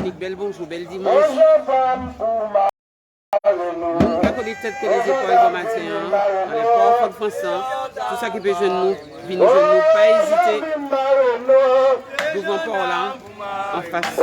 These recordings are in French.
Martinique, bel bonjour, bel dimanche. La police tête que les écoles vont matin, on est pas en français, tout ça qui peut jeune nous, venir jeune nous, pas hésiter. Devant par là, en face.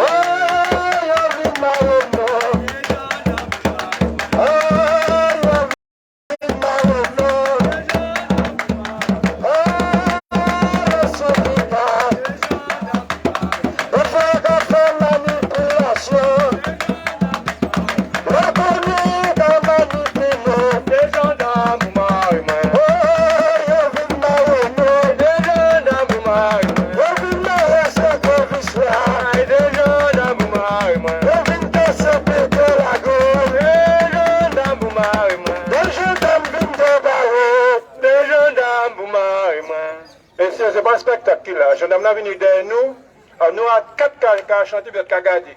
C'est pas un spectacle là. Je n'aime pas venir derrière nous. Nous avons 4 cas à chanter, peut-être qu'à garder.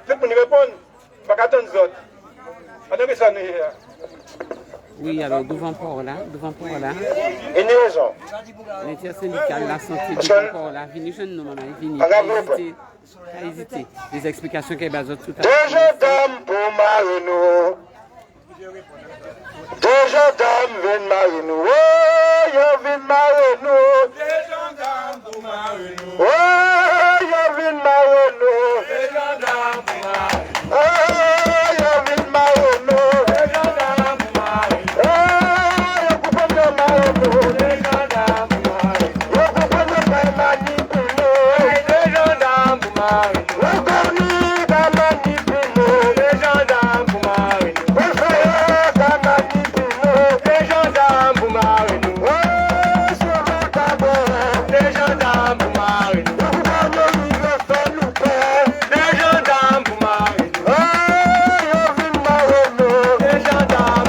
Tout le monde répond. Pas qu'à attendre les autres. Attends que ça nous est. Oui, alors devant port là. Et une raison. L'intersyndicale, la santé, devant port là. Venez jeune nous, maman. Venez. Pas hésiter. Les explications qu'il y a tout à l'heure. Deux gendarmes pour Marino. Deux gendarmes viennent Marino. Oh, ils viennent Marino. Des gendarmes pour Marino. Oh, ils viennent Marino. Des gendarmes pour Marino. Oh, ils viennent Marino. Des gendarmes pour Marino. Oh, ils coupent de Marino. Des gendarmes pour Marino. Ils coupent de manipulé. Des gendarmes pour Marino. Ils cornient de manipulé. Des gendarmes pour Marino. Ils font de manipulé. Des gendarmes pour Marino. Oh, sur le tabou. Des gendarmes pour Marino. Le gouvernement fait nous peur. Des gendarmes pour Marino. Oh, ils viennent Marino. Des gendarmes pour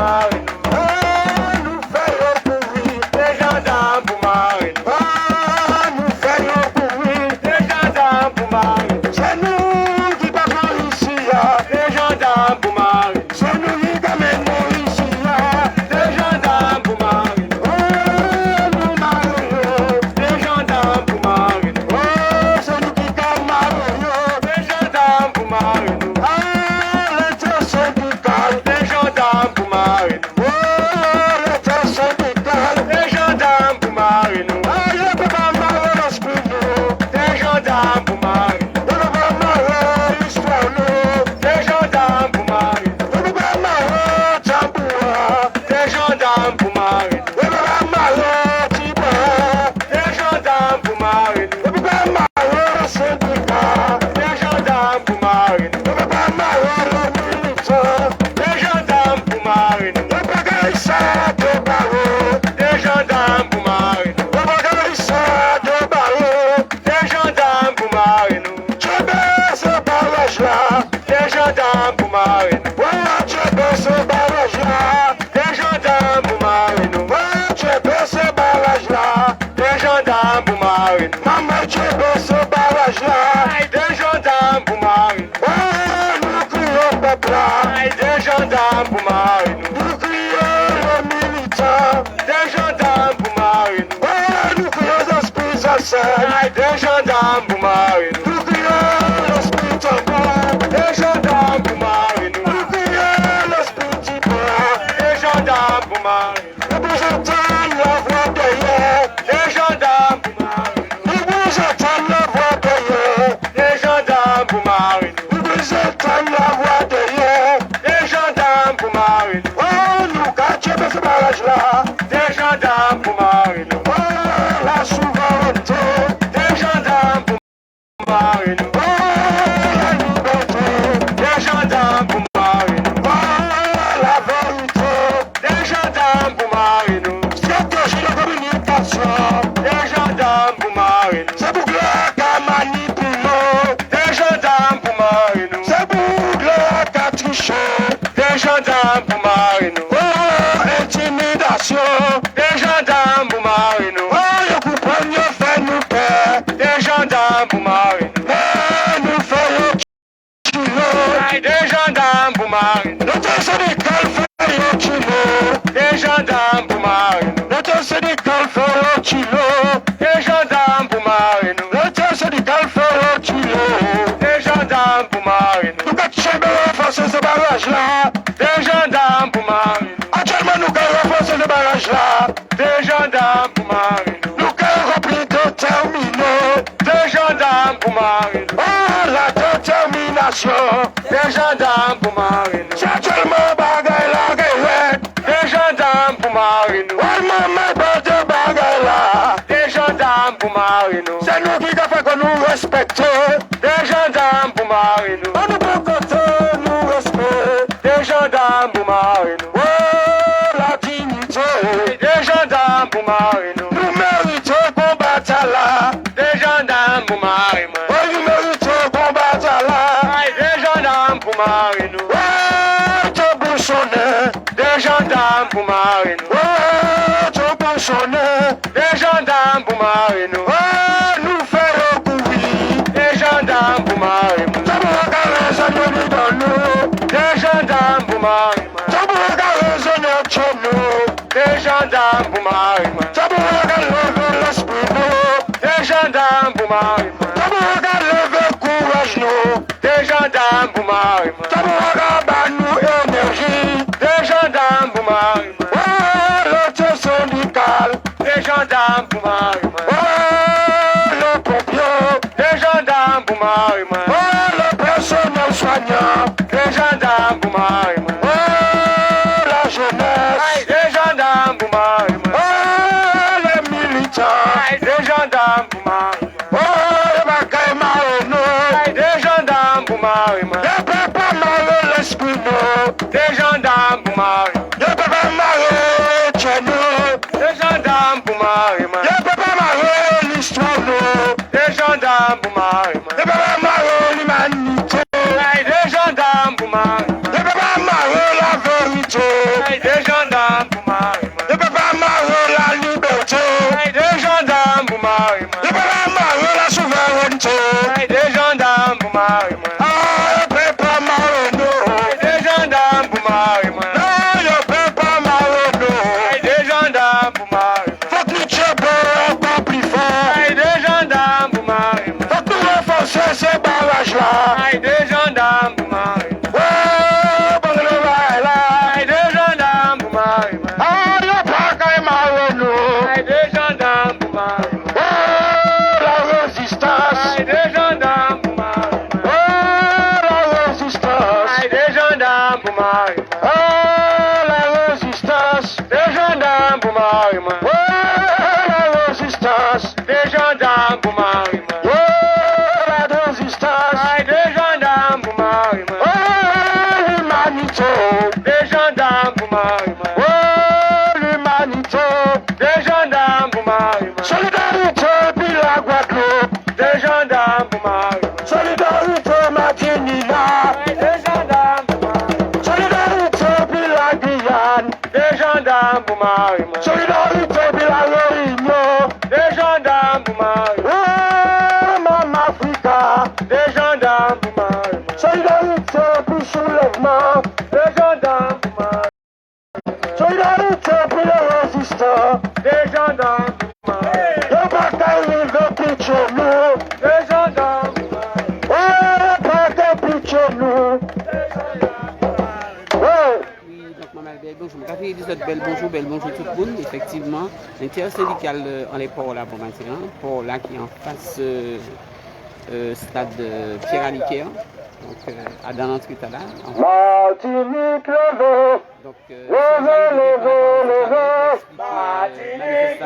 Marino. Oh, ils viennent Marino. Des gendarmes pour Marino. Oh, nous faisons pourrir. Des gendarmes pour Marino. Oh, nous faisons pourrir. Des gendarmes pour Marino. C'est nous qui battons ici, là. Des gendarmes pour Marino. C'est nous qui amenons ici, là. Des gendarmes pour Marino. Oh, nous Marino. Des gendarmes pour Marino. Oh, c'est nous qui gagnons Marino. Des gendarmes pour Marino. Oh, l'état syndical. Des gendarmes pour Marino. Oh, l'état syndical. Des gendarmes pour Marino. Oh, il peut pas marrer l'esprit, nous. Des gendarmes pour Marino. Il peut pas marrer l'histoire, nous. Des gendarmes pour Marino. Il peut pas marrer Tamboura. Des gendarmes pour Marino. Il peut pas marrer Tiba. Des gendarmes pour Marino. Il peut pas marrer syndicat. Des gendarmes pour Marino. Il peut pas marrer le militant. Des gendarmes pour Marino. Il peut pas gagner ça de barreau. Des gendarmes pour Marino. Il peut pas gagner ça de barreau. Des gendarmes pour Marino. Tu baisses ce barrage-là. Des gendarmes pour Marino. Ouais, tu baisses ce barrage-là. Des gendarmes pour Marino. Ouais, tu baisses ce barrage-là. Des gendarmes pour Marino. Maman, tu baisses ce barrage-là. Des gendarmes pour Marino. Ouais, nous crions peuple là. Des gendarmes pour Marino. Nous crions les militants. Des gendarmes pour Marino. Ouais, nous crions les esprits assaillants. Des gendarmes pour Marino. Nous crions l'esprit tambour. Des gendarmes pour Marino. Nous crions l'esprit tiba. Des gendarmes pour Marino. Nous vous entendons la voix derrière. Des gendarmes pour Marino. Nous vous entendons la voix derrière. Des gendarmes pour Marino. Nous vous entendons la voix derrière. Des gendarmes pour Marino. Oh, nous gâchons ce barrage-là. Des gendarmes pour Marino. Oh, la souveraineté. Des gendarmes pour Marino. Oh, la liberté. Des gendarmes pour Marino. Oh, la vérité. Des gendarmes pour Marino. Stratégie de communication. renforcer ce barrage-là. Des gendarmes pour mariner nous. Actuellement, nous allons renforcer ce barrage-là. Des gendarmes pour mariner nous. Nous allons remplir de terminaux. Des gendarmes pour mariner nous. Oh, la détermination. Des gendarmes pour mariner nous. C'est actuellement bagaille la guerre. Des gendarmes pour mariner nous. Oh, maman, pas de bagaille là. Des gendarmes pour mariner nous. C'est nous qui avons fait que nous respectons. Des gendarmes pour mariner nous. On nous peut compter, nous respectons. Des gendarmes pour mariner nous. Oh, la dignité. Des gendarmes pour mariner nous. Nous méritons combattre là. Des gendarmes pour mariner nous. Oh, nous méritons combattre là. Des gendarmes pour mariner nous. Oh, tu bouchonnes. Des gendarmes pour mariner nous. Oh, tu bouchonnes. Des gendarmes pour mariner nous. Oh, nous faisons courir. Des gendarmes pour mariner nous. Ça vous regarde, ça nous dit dans nous. Des gendarmes pour mariner nous. Ça vous regarde, ça nous dit dans nous. Des gendarmes pour mariner nous. Ça vous regarde, l'esprit nous. Des gendarmes pour mariner nous. Ça vous regarde, le courage nous. Des gendarmes pour mariner nous. Ça vous regarde, nous énergie. Des gendarmes pour mariner nous. Oh, le syndical. Des gendarmes pour mariner nous. Oh, le pompier. Des gendarmes pour mariner nous. Oh, le personnel soignant. Des gendarmes pour mariner nous. Oh, la jeunesse. Des gendarmes pour mariner nous. Oh, les militants. Des gendarmes pour mariner nous. Oh, les bagailles marines. Des gendarmes pour mariner nous. Ne peut pas marrer l'esprit nous. Des gendarmes pour mariner nous. Ne peut pas marrer chez nous. Des gendarmes pour mariner nous. Ne peut pas marrer l'histoire nous. Des gendarmes pour mariner nous. Ne peut pas marrer l'humanité. Des gendarmes pour mariner nous. Ne peut pas marrer la vérité. Des gendarmes pour mariner nous. Ne peut pas marrer la liberté. Des gendarmes pour mariner nous. Ne peut pas marrer la souveraineté. Des gendarmes pour mariner nous. Ah, ne peut pas marrer nous. Des gendarmes pour mariner nous. Non, ne peut pas marrer nous. Des gendarmes pour mariner nous. Faut que nous tchions encore plus fort. Des gendarmes pour mariner nous. Faut que nous renforcer ces barrages-là. Des gendarmes pour mariner nous. Oh, bon le là. Des gendarmes pour mariner nous. Ah, y'a pas qu'à marrer nous. Des gendarmes pour mariner nous. Oh, la résistance. Des gendarmes pour mariner nous. Oh, la résistance. Des gendarmes pour mariner nous. Oh, la résistance. Des gendarmes pour mariner nous. Oh, la résistance. Des gendarmes pour mariner nous. Oh, la résistance. Des gendarmes pour mariner nous. Oh, l'humanité. Des gendarmes pour mariner nous. Oh, l'humanité. Des gendarmes pour mariner nous. Solidarité puis la Guadeloupe. Des gendarmes pour mariner nous. Solidarité Martinique. Des gendarmes pour mariner nous. Solidarité puis la Guyane. Des gendarmes pour mariner nous. Solidarité puis la Réunion. Des gendarmes pour mariner nous. Oh, Maman Africa. Des gendarmes pour mariner nous. Solidarité puis soulèvement. Des gendarmes pour mariner nous. Solidarité puis les résistants. Des gendarmes pour mariner nous. Y'a pas qu'à arriver plus chez nous. Des gendarmes pour mariner nous. Oh, y'a pas qu'à plus chez nous. Oh. Oui, donc Maman Albert, bonjour. Café 18, bel bonjour tout le monde. Effectivement, l'intersyndical en les ports là pour maintenant, port là qui est en face stade Pierre Aliquer, donc à dans l'entrée là. Martinique levé. Donc, Martinique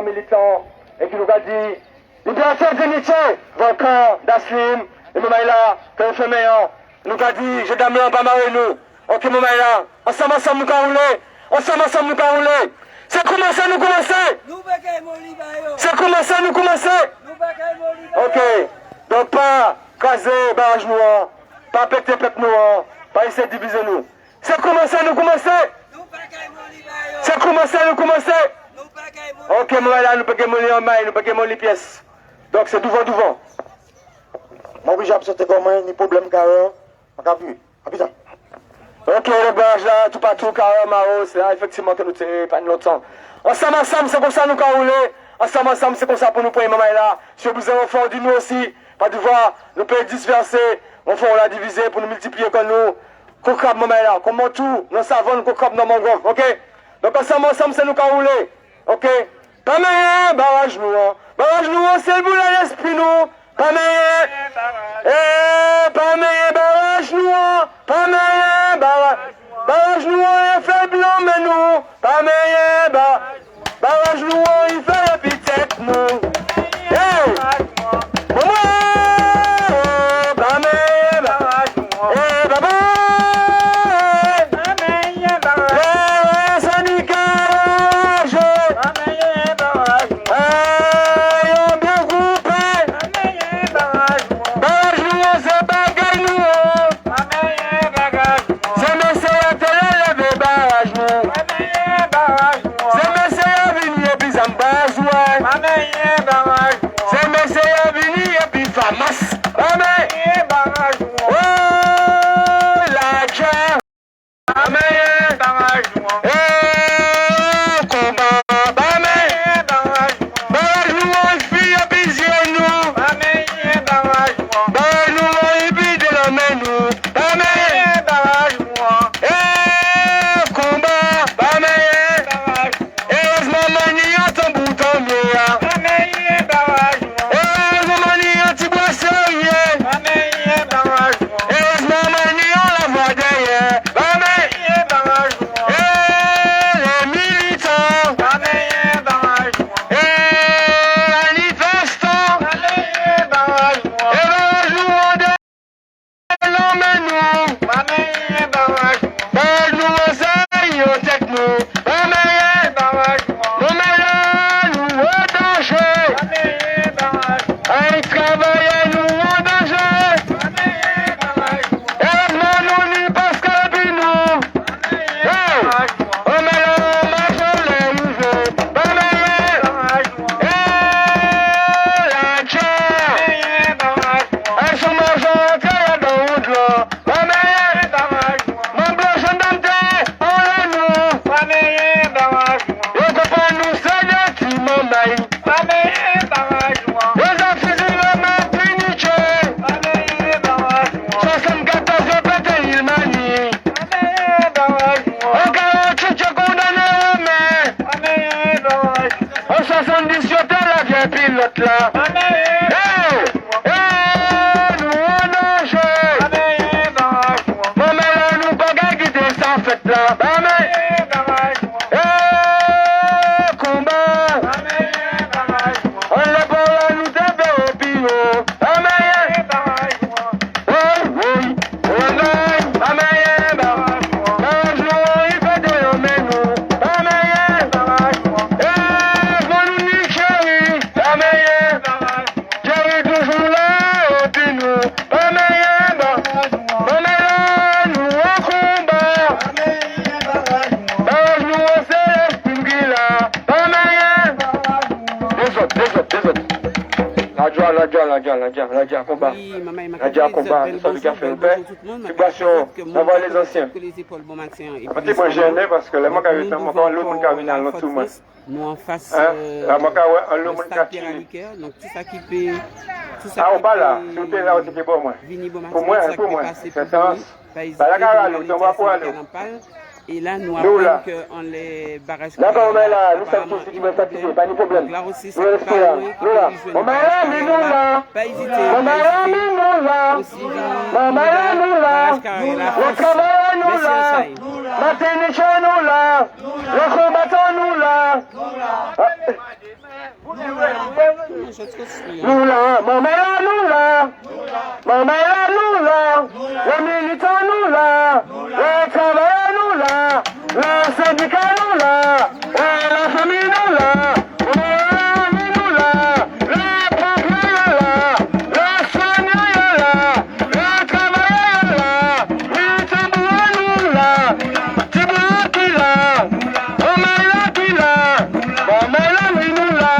Militant et qui nous a dit libération d'unité, vainqueur d'Aslim, et nous là, que nous sommes meilleurs. Nous a dit, je dame là, pas marrer nous. Ok, nous là, ensemble, nous rouler. Ensemble, nous rouler. C'est commencé, nous commencer. C'est commencé, nous commencer. Ok, donc pas caser barrage noir, pas péter peuple noir, pas essayer de diviser nous. C'est commencé, nous commencer. C'est commencé, nous commencer. Ok, moi là, nous pouvons mollir en maille, nous pouvons mollir les pièces. Donc c'est devant. Moi, oui, j'ai absorbe comment, ni problème, carré, on a vu. Ah putain. Ok, le barrage là, tout partout, carré, maro, c'est là, effectivement, que nous tirons pas de notre temps. Ensemble, c'est comme ça nous avons roulé. Ensemble, c'est comme ça pour nous prendre maille là. Si vous avez fort du nous aussi, pas de voir, nous pouvons disperser, on fait la diviser pour nous multiplier comme nous. Concrètement, maille là, comment tout, nous savons, concrètement dans mon groupe, ok? Donc ensemble, c'est nous avons roulé. Ok? Pas meilleur, barrage nous. Barrage nous, c'est le bout de l'esprit nous. Pas meilleur. Pas meilleur, barrage nous. Pas meilleur, barrage nous, il fait blanc, mais nous. Pas meilleur, barrage nous, il fait épithète nous. Hey! Maman! Pas meilleur, barrage nous. Baba! Bye. sauter la vieille pilote là. Hey! Hey! Nous on nage. Maman là, nous pas gagner quitter ça fait là. Hey! Combat! On l'a pas nous taper au bio. La guerre, combat. La guerre, combat, ça le café, paix. Subvention, envoie les anciens. Je suis gêné parce que les gens qui ont l'autre qui a venu à l'autre tout le monde. Nous en face. Donc tout ça qui peut. Ah, on parle là, si vous êtes là, c'est pour moi. Pour moi, c'est sens. Et là, nous avons qu'on les barrages. D'accord, mais là, nous sommes tous qui veulent participer, pas de problème. Là aussi, c'est nous là. On va là, mais nous là. Pas hésiter. On va là, mais nous là. On va là, nous là. Le travail, nous là. La technique, nous là. Le combattant, nous là. Nous là, maman là, nous là. Maman là, nous là. Le militant, nous là. Le travail, nous là. Le syndicat, nous là. La famille, nous là. Nous là. Le propriétaire là. Le soigneur là. Le travailleur là. Le tambour, nous là. Tibour qui là. Maman là, qui là. Maman là, oui, nous là.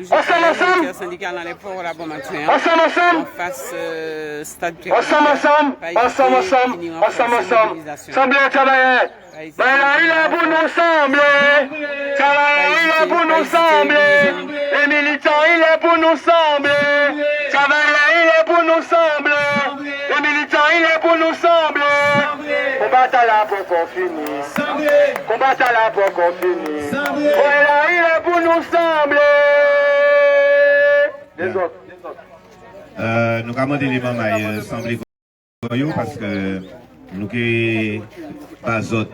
Ensemble. Syndical dans les ports là, bon matin. Ensemble. En face stade Ensemble. Semblez travailler. Il est pour nous sembler. Travailler, il est pour nous sembler. Les militants, il est pour nous sembler. Travailler, il est pour nous sembler. Les militants, il est pour nous sembler. Combattre là pour qu'on finisse. Combattre là pour qu'on finisse. Voilà, il est pour nous sembler. Les autres. Nous avons demandé les mamans sembler parce que nous avons pas autre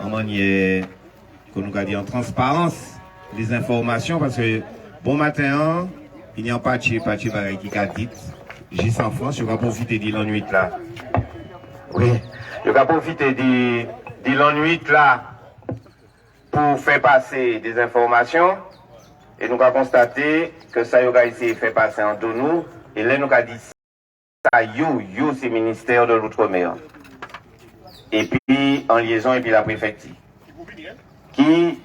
en manière que nous avons dit en transparence les informations parce que bon matin il n'y a pas de qui a dit j'ai en France je vais profiter de l'ennui là. Oui, je vais profiter de l'ennui là pour faire passer des informations et nous avons constaté que ça a essayé de faire passer en deux nous et là nous avons dit ça c'est le ministère de l'Outre-mer. Et puis en liaison et puis la préfecture qui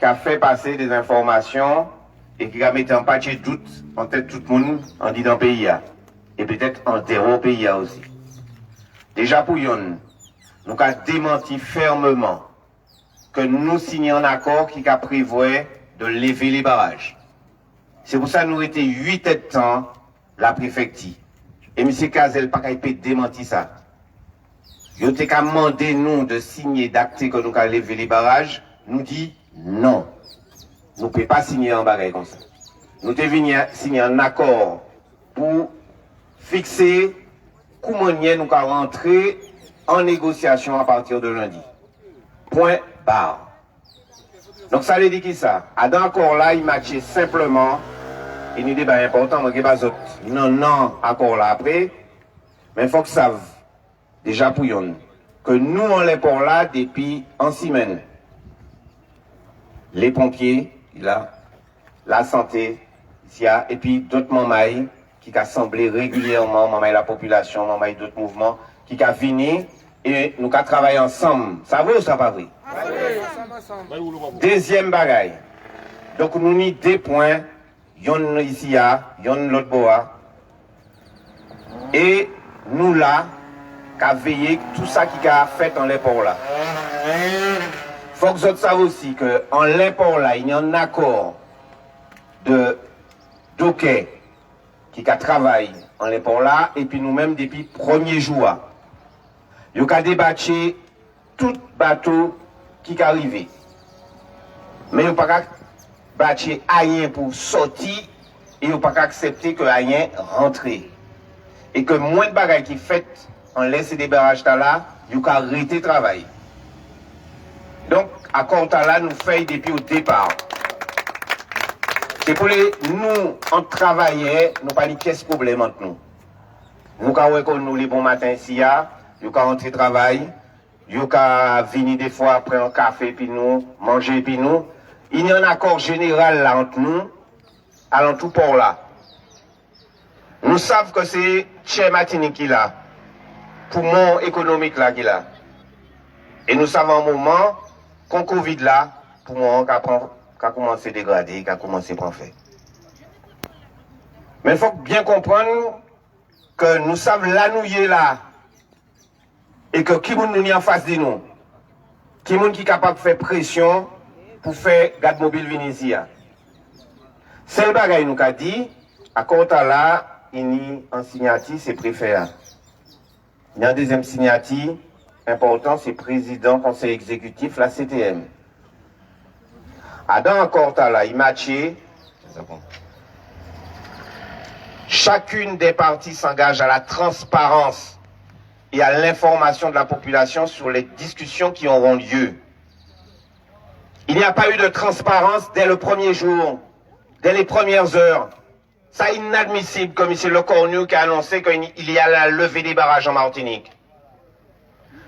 a fait passer des informations et qui a mis un paquet de doute en tête tout le monde en dit dans le pays et peut-être en dehors pays aussi. Déjà pour Yon, nous avons démenti fermement que nous signions un accord qui a prévu de lever les barrages. C'est pour ça que nous étions 8 têtes de temps la préfecture. Et M. Kazel n'a pas démenti ça. Il a demandé nous de signer, d'acter que nous allons lever les barrages. Nous dit non. Nous ne pouvons pas signer un barrage comme ça. Nous devons signer un accord pour fixer comment nous allons rentrer en négociation à partir de lundi. Point barre. Donc ça veut dire qui ça? À dans accord là, il matchait simplement. Et nous débat important, mais il n'y a pas d'autre. Non, accord là après. Mais il faut que ça savent, déjà pour yon, que nous on les pour là depuis en semaine. Les pompiers, là, la santé, et puis d'autres mamans qui ont assemblé régulièrement, mamans la population, mamans d'autres mouvements, qui ont fini et nous avons travaillé ensemble. Ça va ou ça pas vrai? Deuxième bagaille. Donc nous avons deux points. Yon ici, yon l'autre bois. Et nous là, qu'à veiller tout ça qui a fait en l'import là. Faut que vous savez aussi qu'en l'import là, il y a un accord de docker qui a travaillé en l'import là, et puis nous-mêmes depuis le premier jour. Il y a débattu tout bateau qui est arrivé. Mais il n'y a pas battre rien pour sortir et on pas accepter que rien rentre et que moins de bagages qui fait en laisser des barrages là, il faut arrêter le travail. Donc à Corta là nous fait depuis au départ. C'est pour nous en travaillait, nous pas dit qu'est-ce problème entre nous. Nous quand nous les bons matins ici nous quand rentrer travail, nous quand venir des fois après un café puis nous manger puis nous. Il y a un accord général là entre nous, à tout port là. Nous savons que c'est Che Martinique qui l'a, pour mon économique là qui l'a. Et nous savons un moment qu'on Covid là, pour moi, qui a commencé à dégrader, qui a commencé à prendre fait. Mais il faut bien comprendre que nous savons là nous y est là, et que qui nous est en face de nous, qui est capable de faire pression, pour faire garde mobile Vinizia. C'est le bagage nous a dit, à Corta là, il y a un signature, c'est préfet. Il y a un deuxième signature important, c'est président conseil exécutif, la CTM. À dans Corta là, il matché. Chacune des parties s'engage à la transparence et à l'information de la population sur les discussions qui auront lieu. Il n'y a pas eu de transparence dès le premier jour, dès les premières heures. C'est inadmissible, comme M. Lecornu qui a annoncé qu'il y a la levée des barrages en Martinique.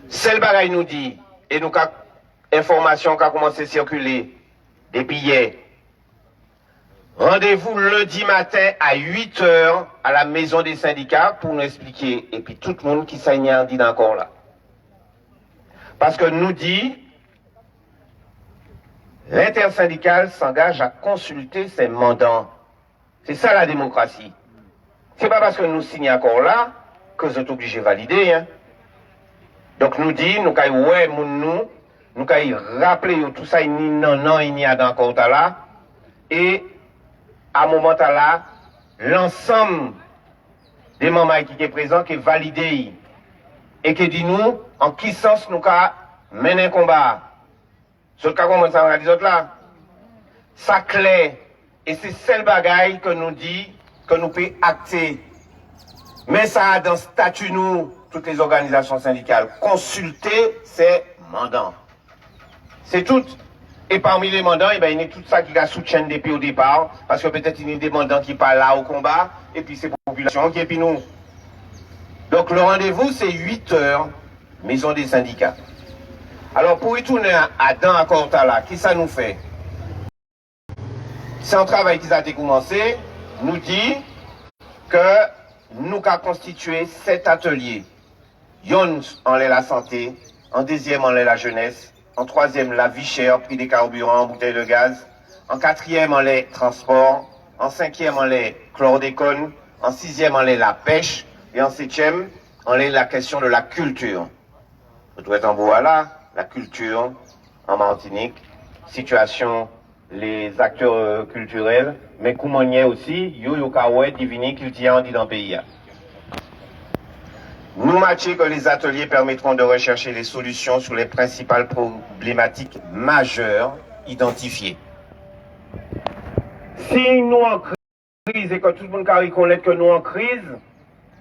C'est le bagage nous dit, et nous avons information qui a commencé à circuler depuis hier. Rendez-vous lundi matin à 8h à la maison des syndicats pour nous expliquer, et puis tout le monde qui s'est dit encore là. Parce que nous dit, L'intersyndicale s'engage à consulter ses mandants. C'est ça la démocratie. C'est pas parce que nous signons encore là que vous êtes obligés de valider. Hein. Donc nous dit, nous kay ouais nous kay rappeler tout ça, non, il n'y a encore là. Et à moment là, l'ensemble des membres qui est présent, qui est validé et qui dit nous, en qui sens nous ka mener un combat. Ce cas comment ça va les autres là. Ça clair. Et c'est celle bagaille que nous dit, que nous pouvons acter. Mais ça a dans le statut nous, toutes les organisations syndicales, consulter ces mandants. C'est tout. Et parmi les mandants, eh ben, il y a tout ça qui a soutien depuis au départ, parce que peut-être il y a des mandants qui parlent là au combat, et puis c'est la population qui est puis nous. Donc le rendez-vous, c'est 8 heures, maison des syndicats. Alors pour y tourner à dans à Cortala, qui ça nous fait? C'est un travail qui a été commencé, nous dit que nous avons constitué 7 ateliers. Yon en est la santé, en deuxième en est la jeunesse, en troisième la vie chère, prix des carburants, bouteilles de gaz, en quatrième en est transport, en cinquième en est chlordécone, en sixième en est la pêche, et en septième en est la question de la culture. Vous trouvez en voilà, la culture en Martinique, situation les acteurs culturels, mais comment y est aussi, yo kawe divini culture dit dans le pays. Nous matchons que les ateliers permettront de rechercher les solutions sur les principales problématiques majeures identifiées. Si nous en crise et que tout le monde reconnaît que nous en crise,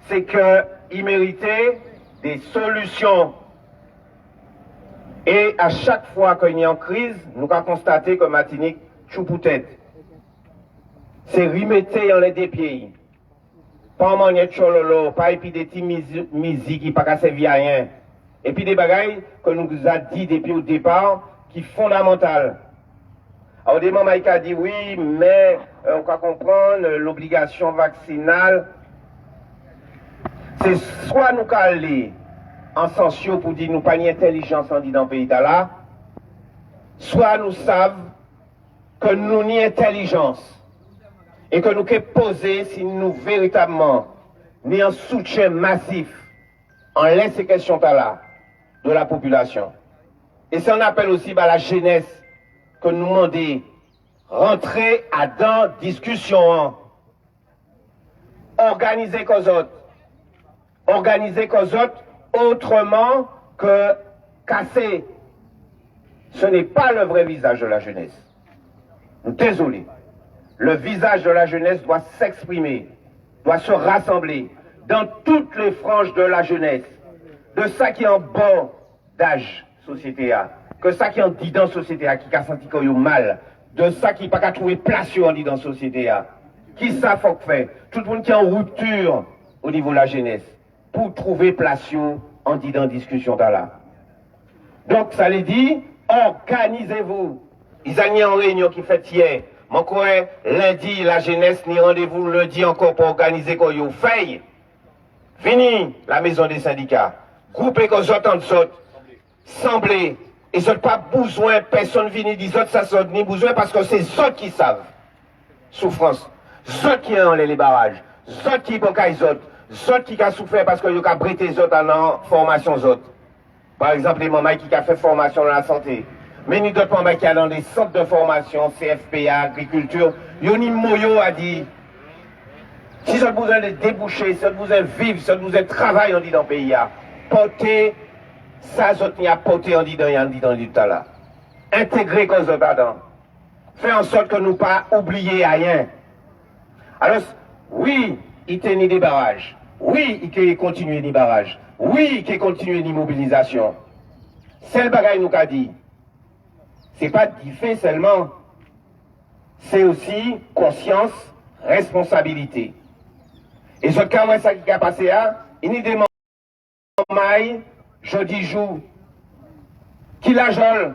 c'est qu'il méritait des solutions. Et à chaque fois qu'il y a en crise, nous avons constaté que Martinique chou peut-être. C'est remettre en les des pieds. Pas manier de chololo, pas et puis des petits musiques qui pas servir à rien. Et puis des bagailles que nous avons dit depuis au départ qui sont fondamentales. Alors des moments qui a dit oui, mais on peut comprendre l'obligation vaccinale. C'est soit nous caler en sens pour dire nous pas ni intelligence en dit dans le pays là, soit nous savons que nous ni intelligence et que nous pouvons poser si nous véritablement ni un soutien massif en laisse ces questions là de la population. Et c'est un appel aussi à la jeunesse que nous demandons rentrer à dans discussion, organiser qu'aux autres, autrement que casser. Ce n'est pas le vrai visage de la jeunesse. Désolé. Le visage de la jeunesse doit s'exprimer, doit se rassembler dans toutes les franges de la jeunesse, de ça qui est en bord d'âge société a, que ça qui est en dit dans société a, qui a senti qu'il y a mal, de ça qui n'a pas trouvé place en dit dans société a, qui ça faut faire, tout le monde qui est en rupture au niveau de la jeunesse, pour trouver place en dit dans discussion là. Donc ça les dit, organisez-vous. Ils ont une réunion qui fait hier. Mon coin, lundi, la jeunesse, ni rendez-vous lundi encore pour organiser quoi vous fait. Fini la maison des syndicats. Groupez qu'on s'entend autres. Semblez. Et ce pas besoin, personne vient dire ça saute ni besoin parce que c'est ceux qui savent. Souffrance. Ceux qui ont les barrages. Ceux qui ont les autres. Ceux qui ont souffert parce qu'ils ont brité les autres en formation autres. Par exemple, les mamans qui ont fait formation dans la santé. Mais nous d'autres mamans qui sont dans des centres de formation, CFPA, agriculture, ils ont moyo à dire. Si vous avez besoin de déboucher, si vous avez besoin de vivre, si vous avez besoin de travailler, on dit dans le pays, porter, ça, vous avez porter, on dit dans le tout là. Intégrer cause de pardon. Faire en sorte que nous pas oublier rien. Alors, oui, il tenait des barrages. Oui, il peut continuer des barrages. Oui, il peut continuer l'immobilisation. C'est le bagage nous a dit. C'est pas du fait seulement. C'est aussi conscience, responsabilité. Et ce cas, moi, ça qui a passé là, il y a des mailles, jeudi jour, qui la jole,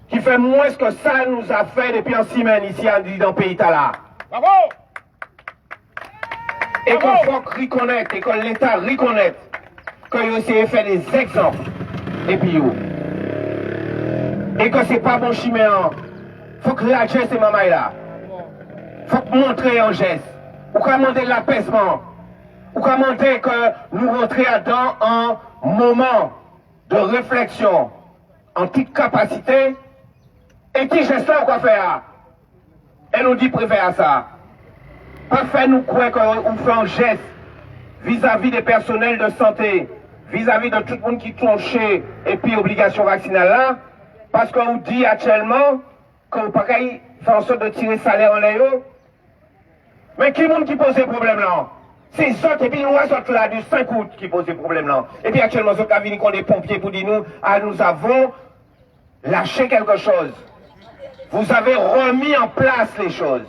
qui fait moins que ça nous a fait depuis un semaine ici dans le pays là. Bravo! Et qu'il faut reconnaître, et que l'État reconnaisse qu'il a essayé de faire des exemples. Et puis, et que c'est pas bon chiméen. Faut que la geste est maman là. Faut montrer en geste. Ou qu'on demander l'apaisement. Ou qu'on demander que nous rentrions dans un moment de réflexion en toute capacité. Et qui geste là, quoi faire? Elle nous dit préfère ça. Pas faire nous croire qu'on fait un geste vis-à-vis des personnels de santé, vis-à-vis de tout le monde qui touche et puis obligation vaccinale là, parce qu'on dit actuellement qu'on ne peut pas faire en sorte de tirer salaire en l'air. Mais qui est le monde qui pose ces problèmes là? C'est autres, et puis nous autres là du 5 août qui pose ces problèmes là. Et puis actuellement, ce cas vient qu'on des pompiers pour dire nous, ah, nous avons lâché quelque chose. Vous avez remis en place les choses,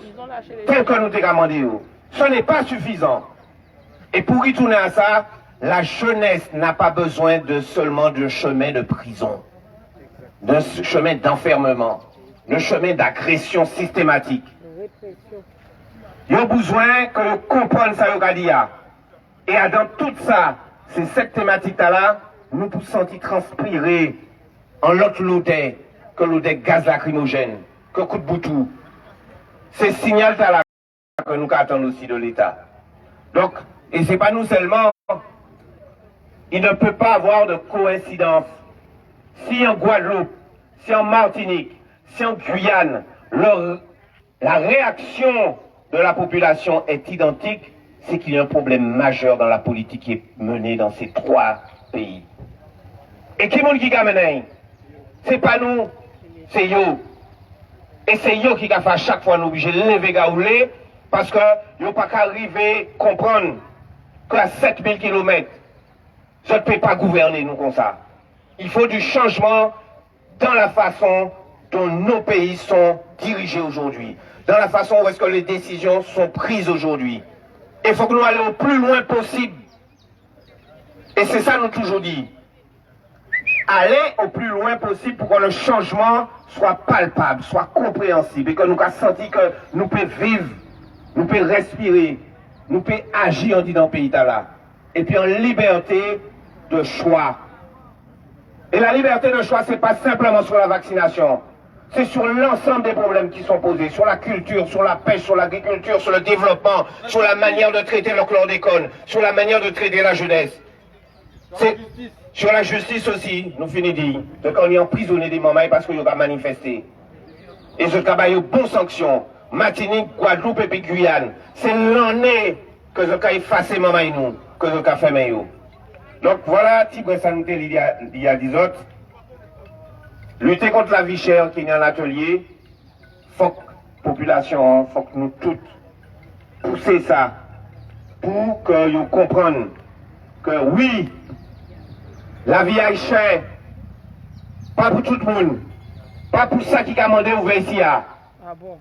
telles que nous demandé. Ce n'est pas suffisant. Et pour y tourner à ça, la jeunesse n'a pas besoin de seulement de chemin de prison, de chemin d'enfermement, de chemin d'agression systématique. Il y a besoin que vous compreniez ça, et dans tout ça, c'est cette thématique-là, nous pouvons sentir transpirer en l'autre l'odeur que l'odeur gaz lacrymogène, que coup de boutou. C'est signal là que nous attendons aussi de l'État. Donc, et c'est pas nous seulement, il ne peut pas avoir de coïncidence. Si en Guadeloupe, si en Martinique, si en Guyane, la réaction de la population est identique, c'est qu'il y a un problème majeur dans la politique qui est menée dans ces 3 pays. Et qui est-ce qui a mené? C'est pas nous, c'est yo. Et c'est yo qui a fait à chaque fois nous obligés de lever gaoulé parce que yo pas qu'à arriver à comprendre qu'à 7000 km, je ne peux pas gouverner nous comme ça. Il faut du changement dans la façon dont nos pays sont dirigés aujourd'hui, dans la façon où est-ce que les décisions sont prises aujourd'hui. Il faut que nous allions au plus loin possible. Et c'est ça nous toujours dit. Aller au plus loin possible pour que le changement soit palpable, soit compréhensible et que nous ayons senti que nous pouvons vivre, nous pouvons respirer, nous pouvons agir dans le pays là. Et puis en liberté de choix. Et la liberté de choix, ce n'est pas simplement sur la vaccination. C'est sur l'ensemble des problèmes qui sont posés, sur la culture, sur la pêche, sur l'agriculture, sur le développement, sur la manière de traiter le chlordécone, sur la manière de traiter la jeunesse. C'est sur la justice aussi, nous finissons de dire. Donc on est emprisonné des mamans parce qu'ils ont manifesté. Et ce travail aux bonnes sanctions. Martinique, Guadeloupe et puis Guyane. C'est l'année que ce cas effacé maman nous, que ce cas fait nous. Donc voilà, Tibre Santé, il y a 10 autres. Lutter contre la vie chère qui est en atelier, faut que la population, faut que nous toutes pousser ça pour que nous comprenions que oui, la vie est chère, pas pour tout le monde, pas pour ça qui a demandé ouvrir ici. Ah bon?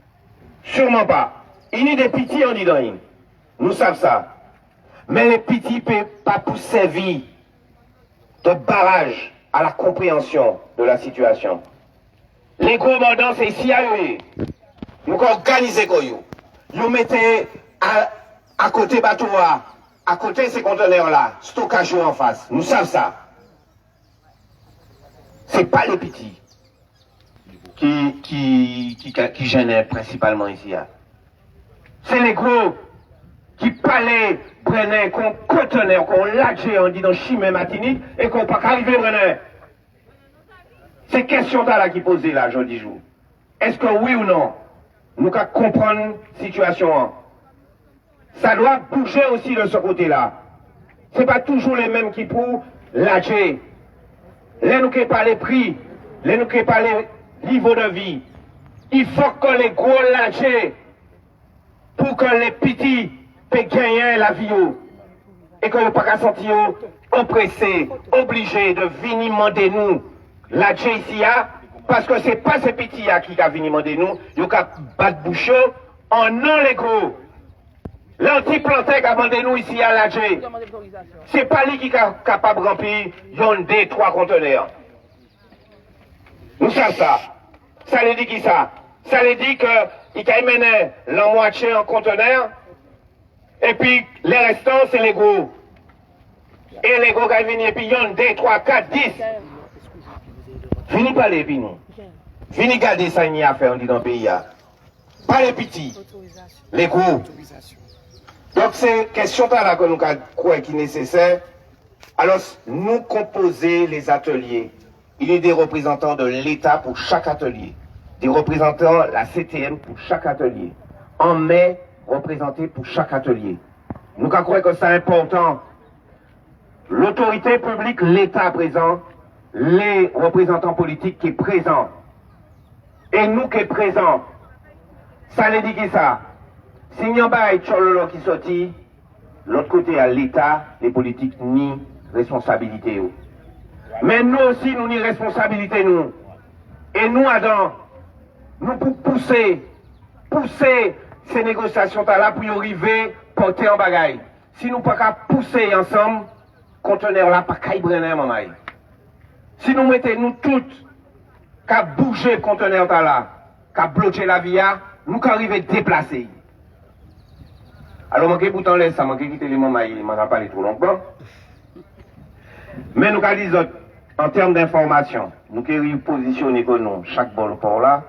Sûrement pas. Il y a des petits, on dit dans une. Nous savons ça. Mais les petits ne peuvent pas pour servir de barrage à la compréhension de la situation. Les gros mandants, c'est ici à eux. Nous organisons quoi. Nous mettons à côté bateau, à côté de ces conteneurs-là, stockage en face. Nous savons ça. Ce n'est pas les petits qui gênent principalement ici. C'est les gros qui parlaient, prenaient, qu'on conteneur, qu'on lâchait, on dit dans Chimé Martinique, et qu'on pas arriver prenaient. C'est question là qui posent là, je dis jour. Est-ce que oui ou non, nous qu'à comprendre la situation? Ça doit bouger aussi de ce côté-là. Ce n'est pas toujours les mêmes qui pour lâcher. Les nous qui pas les prix, les nous qui pas les niveaux de vie. Il faut que les gros lâchent pour que les petits puissent gagner la vie. Et que nous ne pas sentir oppressés, obligés de venir demander nous lâcher ici, parce que ce n'est pas ces petits qui vont venir demander nous, ils vont battre bouchon en non les gros. L'anti-planté qui a demandé nous ici à lâcher. Ce n'est pas lui qui est capable de remplir 2-3 conteneurs. Nous savons ça. Ça veut dire qui ça? Ça veut dire qu'il a mené la moitié en conteneur, et puis les restants, c'est les gros. Et les gros qui viennent, et puis il y a 2, 3, 4, 10. Fini par les puis nous. Venez garder ça, il y a à faire dans le pays. Pas les petits, les gros. Donc c'est question là que nous croyons qui est nécessaire. Alors nous composer les ateliers. Il y a des représentants de l'État pour chaque atelier. Des représentants de la CTM pour chaque atelier. En mai, représentés pour chaque atelier. Nous croyons que c'est important. L'autorité publique, l'État présent, les représentants politiques qui sont présents, et nous qui sommes présents, ça veut dire que ça. Si il y a un Tchololo qui sortit, l'autre côté à l'État, les politiques ni responsabilité. Mais nous aussi, nous ni responsabilité nous. Et nous, Adam, nous pour pousser ces négociations là pour y arriver, porter en bagaille. Si nous ne pouvons pas pousser ensemble, conteneur là, pas qu'à brûler, maman. Si nous mettons nous toutes, qu'à bouger le conteneur là, qu'à bloquer la via, nous qu'à arriver déplacer. Alors, manquez pourtant laisse ça, manquez quitter les mamans, il m'en a parlé trop longtemps. Mais nous qu'à dire, en termes d'information, nous qu'à positionner que nous, chaque bon port là,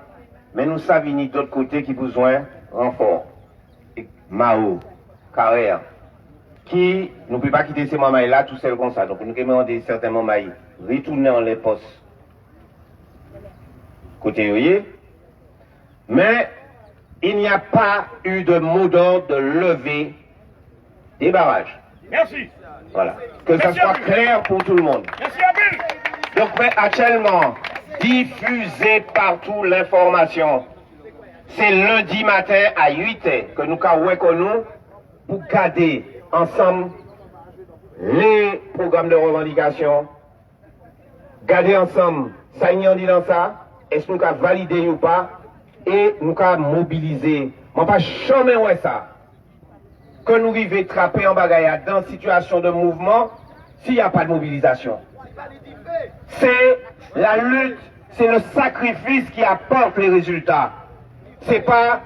mais nous savons ni d'autre côté qui besoin renfort. Mao, carrière, qui ne peut pas quitter ces mamans là tout seul comme ça. Donc nous demandons certains mamans retourner en les postes côté oyer. Mais il n'y a pas eu de mot d'ordre de lever des barrages. Merci. Voilà. Que ça soit clair pour tout le monde. Merci Abel. Donc mais actuellement, diffusez partout l'information. C'est lundi matin à 8h que nous avons pour garder ensemble les programmes de revendication, garder ensemble ça y est dit dans ça, est-ce que nous avons validé ou pas, et nous avons mobilisé. On ne va pas jamais ouais ça. Que nous arrivions à trapper en bagaille dans situation de mouvement s'il n'y a pas de mobilisation. C'est la lutte, c'est le sacrifice qui apporte les résultats. C'est pas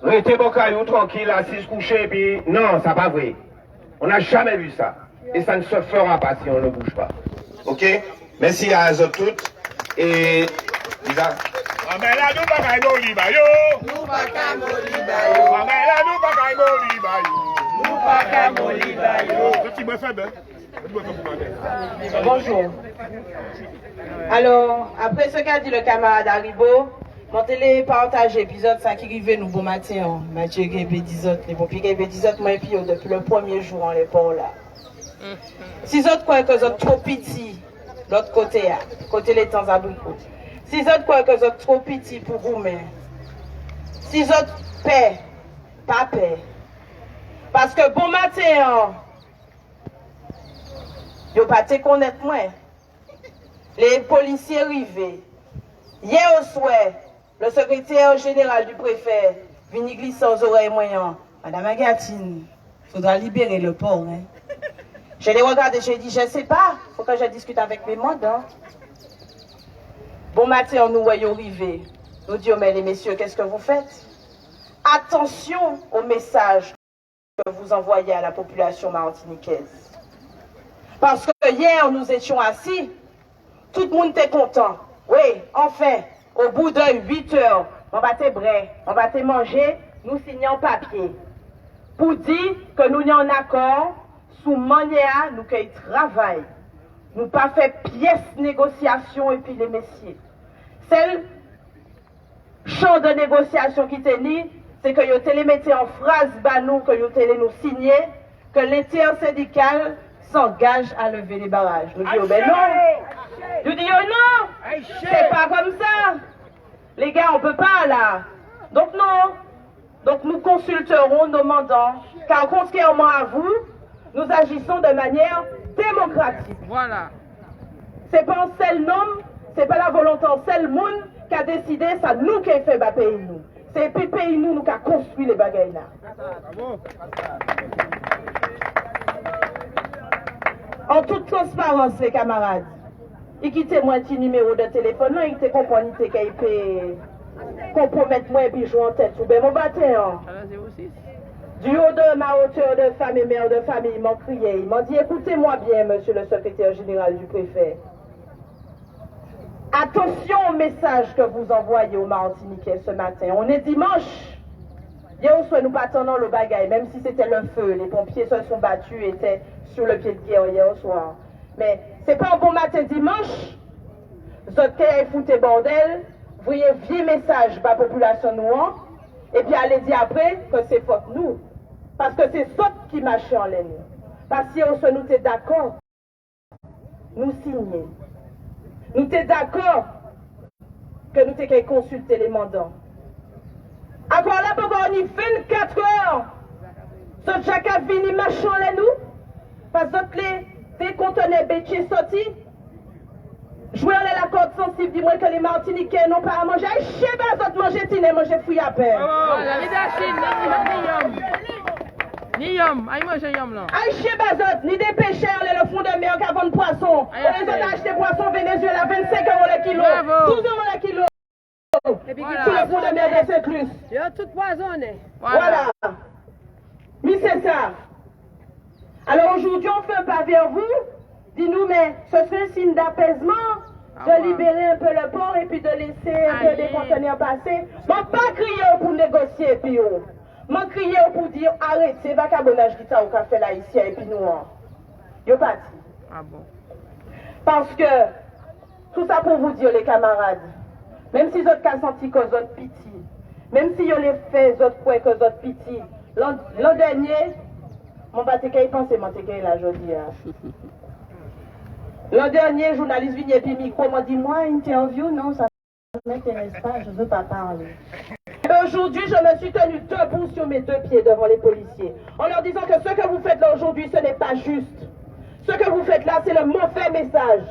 rester bocaillou tranquille, assis couché, puis non, ça pas vrai. On n'a jamais vu ça. Et ça ne se fera pas si on ne bouge pas. Ok? Merci à eux toutes. Et Lisa. Mais là, nous pas qu'à Moliba, yo. Nous pas qu'à Moliba, yo. Mais là, nous pas qu'à Moliba, yo. Nous pas qu'à Moliba, yo. Petit bois faible, hein? Bonjour. Alors, après ce qu'a dit le camarade Haribo, mon télépartage épisode ça qui arrivait nous bon matin, Mathieu Gébé 10 autres, les pompiers Gébé 10 autres, moi et puis depuis le premier jour en les ports là. Si autres croient que vous êtes trop petits, l'autre côté, côté les temps abricots. Si autres croient que vous êtes trop petits pour vous, mais si autres paix, pas paix. Parce que bon matin, vous pas te connaître moi. Les policiers arrivés. Hier au soir, le secrétaire général du préfet vient glisser aux oreilles moyennes. Madame Agatine, il faudra libérer le port. Hein. Je l'ai regardé, j'ai dit, je ne sais pas, il faut que je discute avec mes modes. Hein. Bon matin, on nous voyons arriver. Nous disons, mais les messieurs, qu'est-ce que vous faites? Attention au message que vous envoyez à la population martiniquaise. Parce que hier, nous étions assis, tout le monde était content. Oui, enfin, au bout de 8 heures, on va te bré, on va te manger, nous signons papier. Pour dire que nous sommes en accord, sous manière, nous qui travaillons. Nous pas fait pièce négociation et puis les messieurs. Celle champ de négociation qui tenait, c'est que vous télé mettez en phrase banou que vous télé nous signer que l'intersyndical s'engage à lever les barrages. Nous disons ben non. Nous disons non. C'est pas comme ça. Les gars, on peut pas là. Donc non. Donc nous consulterons nos mandants, car contrairement à vous, nous agissons de manière démocratique. Voilà. C'est pas un seul nom, c'est pas la volonté d'un seul monde qui a décidé, ça nous qui a fait bas pays nous. C'est puis pays nous qui a construit les bagailles là. En toute transparence, les camarades, ils quittent moi un petit numéro de téléphone, non, ils te comprennent qu'ils peuvent compromettre moi et puis jouer en tête. Ou bien mon bâtiment. Du haut de ma hauteur de femme et mère de famille, ils m'ont crié. Ils m'ont dit, écoutez-moi bien, monsieur le secrétaire général du préfet. Attention au message que vous envoyez aux Martiniquais ce matin. On est dimanche. Hier soir, nous pas dans le bagaille, même si c'était le feu. Les pompiers se sont battus, étaient sur le pied de guerre hier soir. Mais c'est pas un bon matin dimanche. Vous êtes fouté bordel. Vous voyez vieux message par la population noire. Et puis allez dire après que c'est faute nous. Parce que c'est ça qui marche en l'aine. Parce que hier soir, nous sommes d'accord. Nous signons. Nous sommes d'accord que nous devons consulter les mandants. Encore là, pour on y 24 heures, ce chacun vini marchant là nous, parce que les conteneurs bétiers sortis, jouer la corde sensible, dis-moi que les Martiniquais n'ont pas à manger. Je sais pas, autres manger tine, manger fouille à peine. Ni yom, aïe manger yom là. Aïe chez Bazot, ni des pêcheurs, le fond de mer qui vendent poisson. On les a acheté poisson Venezuela, 25 € le kilo, 12 € le kilo. Et puis voilà. sur le fond de mer de Saint-Clus. Ils ont tout poisonné. Voilà. Mais c'est ça. Alors aujourd'hui, on fait un pas vers vous. Dis-nous, mais ce serait un signe d'apaisement de libérer un peu le port et puis de laisser un peu des conteneurs passer. Mais pas crier pour négocier, puis moi crier pour dire arrêtez, vagabondage qui t'a au café là ici et puis nous. Yo parti. Ah bon. Parce que tout ça pour vous dire les camarades, même si vous avez senti que vous êtes piti, même si vous les fait, vous avez que vous êtes piti, l'an dernier, mon pâté qu'il pense, mon pâté là aujourd'hui. L'an dernier, journaliste vient et puis micro m'a dit moi interview non ça ne m'intéresse pas, je ne veux pas parler. Aujourd'hui, je me suis tenue debout sur mes deux pieds devant les policiers, en leur disant que ce que vous faites là aujourd'hui, ce n'est pas juste. Ce que vous faites là, c'est le mauvais message.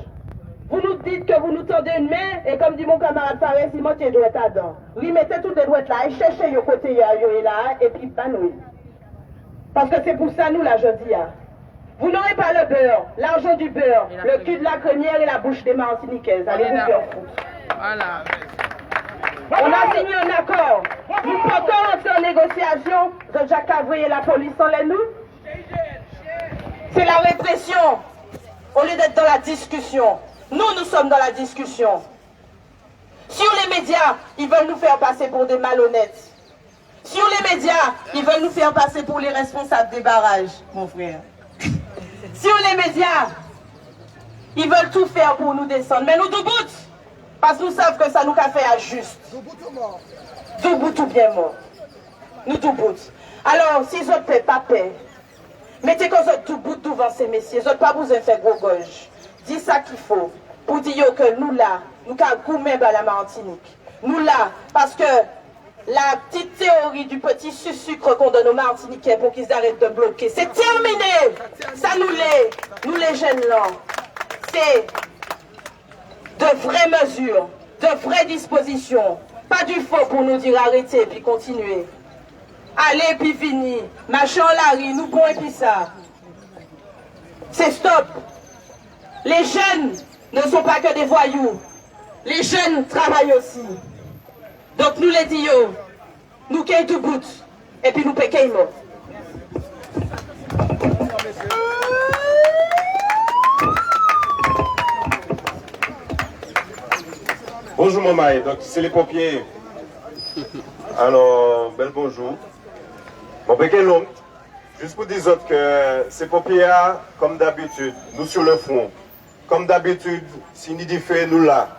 Vous nous dites que vous nous tendez une main, et comme dit mon camarade Fares, il monte les doigts là-dedans. Oui, mettez toutes les doigts là, et cherchez le côté là, et puis pas nous. Parce que c'est pour ça, nous, là, je dis. Vous n'aurez pas le beurre, l'argent du beurre, le cul de la crémière et la bouche des Martiniquaises. Allez vous faire foutre. Voilà. On a signé un accord. Nous portons entrer en négociation. Vous avez déjà cavouillé la police en les nous. C'est la répression. Au lieu d'être dans la discussion. Nous sommes dans la discussion. Sur les médias, ils veulent nous faire passer pour des malhonnêtes. Sur les médias, ils veulent nous faire passer pour les responsables des barrages, mon frère. Sur les médias, ils veulent tout faire pour nous descendre. Mais nous, tout bout. Parce que nous savons que ça nous a fait à juste. Tout bout, tout bien mort. Nous tout bout. Alors, si vous ne pas paix, mettez que vous tout bout devant ces messieurs. Vous n'avez pas besoin de faire gros gorge. Dis ça qu'il faut. Pour dire que nous là, nous avons goûté à la Martinique. Nous là, parce que la petite théorie du petit sucre qu'on donne aux Martiniquais pour qu'ils arrêtent de bloquer, c'est terminé. Ça nous les jeunes là. C'est de vraies mesures, de vraies dispositions. Pas du faux pour nous dire arrêtez puis continuer. Allez puis fini. Machin Larry, nous bon et puis ça. C'est stop. Les jeunes ne sont pas que des voyous. Les jeunes travaillent aussi. Donc nous les disons, nous qui tout bout, et puis nous payons. Bonjour Mamaï, donc c'est les pompiers. Alors, bel bonjour. Bon, ben, juste pour dire autres que ces pompiers, comme d'habitude, nous sur le front. Comme d'habitude, si nous dit fait, nous là.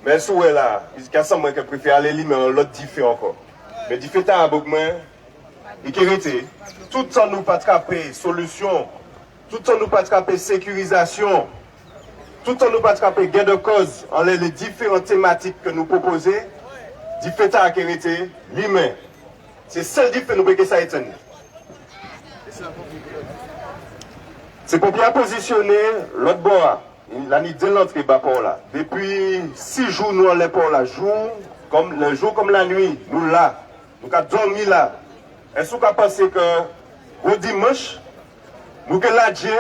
Mais si vous êtes là, il y a ça qui préfère aller lire, mais l'autre dit fait encore. Mais dit fait à beaucoup il qui était. Tout le temps nous pas attraper solution, tout le temps nous pas attraper sécurisation, tout le temps nous pas attraper gain de cause en les différentes thématiques que nous proposons. Dit fait à qui était, l'humain. C'est seul dit fait nous que ça étonne. C'est pour bien positionner l'autre bord. L'année de l'entrée là. Depuis 6 jours, nous, on est pour la jour, comme le jour comme la nuit, nous là. Nous avons dormi là. Est-ce qu'on a pensé que au dimanche, nous avons la Dieu,